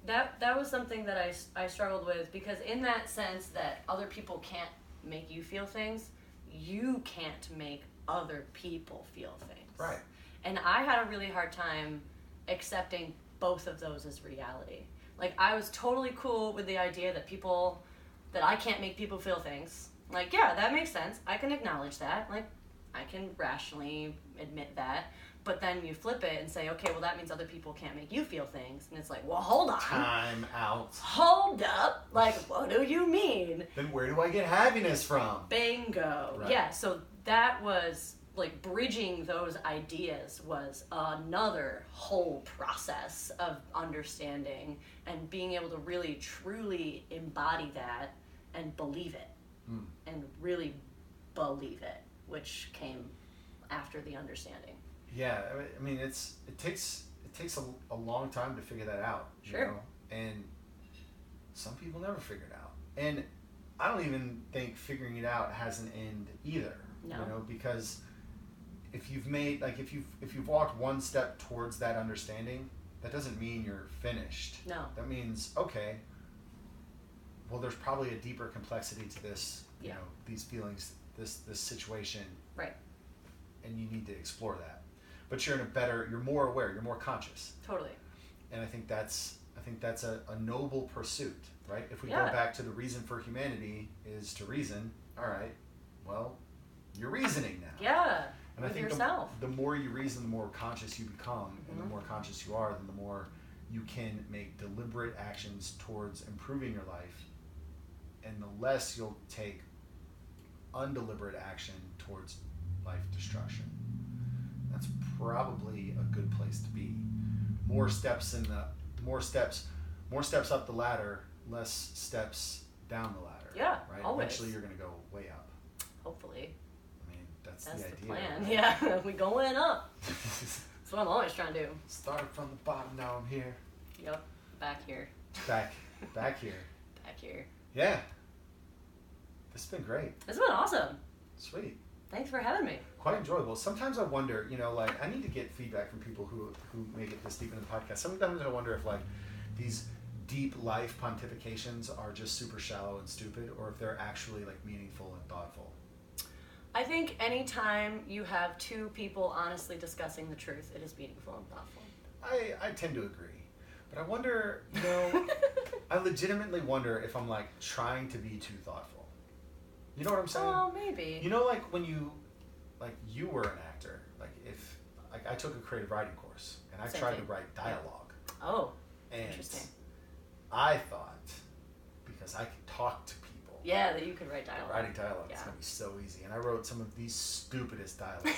That was something that I struggled with, because in that sense that other people can't make you feel things, you can't make other people feel things. Right. And I had a really hard time accepting both of those as reality. Like, I was totally cool with the idea that I can't make people feel things. Like, yeah, that makes sense. I can acknowledge that. Like, I can rationally admit that. But then you flip it and say, okay, well, that means other people can't make you feel things. And it's like, well, hold on. Time out. Hold up. Like, what do you mean? Then where do I get happiness from? Bingo. Right. Yeah, so that was, like, bridging those ideas was another whole process of understanding and being able to really, truly embody that and believe it. And really believe it, which came after the understanding. Yeah, I mean, it takes a long time to figure that out. Sure. You know? And some people never figure it out. And I don't even think figuring it out has an end either. No. You know, because if you've walked one step towards that understanding, that doesn't mean you're finished. No. That means, okay, well, there's probably a deeper complexity to this, you know, these feelings, this situation. Right. And you need to explore that. But you're more aware, you're more conscious. Totally. And I think that's a noble pursuit, right? If we go Yeah. back to the reason for humanity is to reason, all right, well, you're reasoning now. Yeah. And with I think yourself. the more you reason, the more conscious you become, and the more conscious you are, then the more you can make deliberate actions towards improving your life, and the less you'll take undeliberate action towards life destruction. That's probably a good place to be. More steps up the ladder, less steps down the ladder. Yeah, right. always. Eventually, you're going to go way up. Hopefully. I mean, that's the the idea. plan. Right? Yeah, we going up. That's what I'm always trying to do. Started from the bottom, now I'm here. Yep, back here. Back here. Back here. Yeah. This has been great. This has been awesome. Sweet. Thanks for having me. Quite enjoyable. Sometimes I wonder, like, I need to get feedback from people who make it this deep into the podcast. Sometimes I wonder if, like, these deep life pontifications are just super shallow and stupid, or if they're actually, like, meaningful and thoughtful. I think anytime you have two people honestly discussing the truth, it is meaningful and thoughtful. I tend to agree. But I wonder, I legitimately wonder if I'm, like, trying to be too thoughtful. You know what I'm saying? Oh, maybe. Like, when you were an actor, I took a creative writing course, and I tried to write dialogue. Oh, and interesting. I thought, because I could talk to people. Yeah, that you could write dialogue. Writing dialogue is going to be so easy. And I wrote some of the stupidest dialogue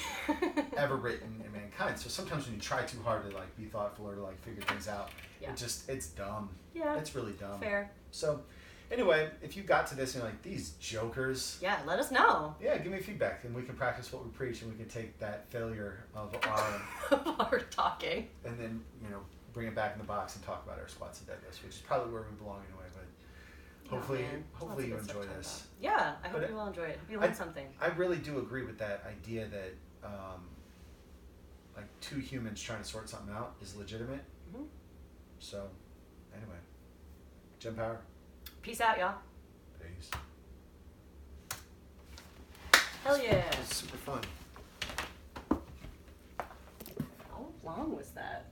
ever written in mankind. So sometimes when you try too hard to, like, be thoughtful or to, like, figure things out, it's dumb. Yeah. It's really dumb. Fair. So, anyway, if you got to this and you're like, these jokers. Yeah, let us know. Yeah, give me feedback, and we can practice what we preach, and we can take that failure of our talking. and then, bring it back in the box and talk about our squats and deadlifts, which is probably where we belong anyway. But hopefully you enjoy this. Yeah, I hope you will enjoy it. You learn something. I really do agree with that idea that like two humans trying to sort something out is legitimate. Mm-hmm. So, anyway, Jenn Power. Peace out, y'all. Peace. Hell yeah. It was super fun. How long was that?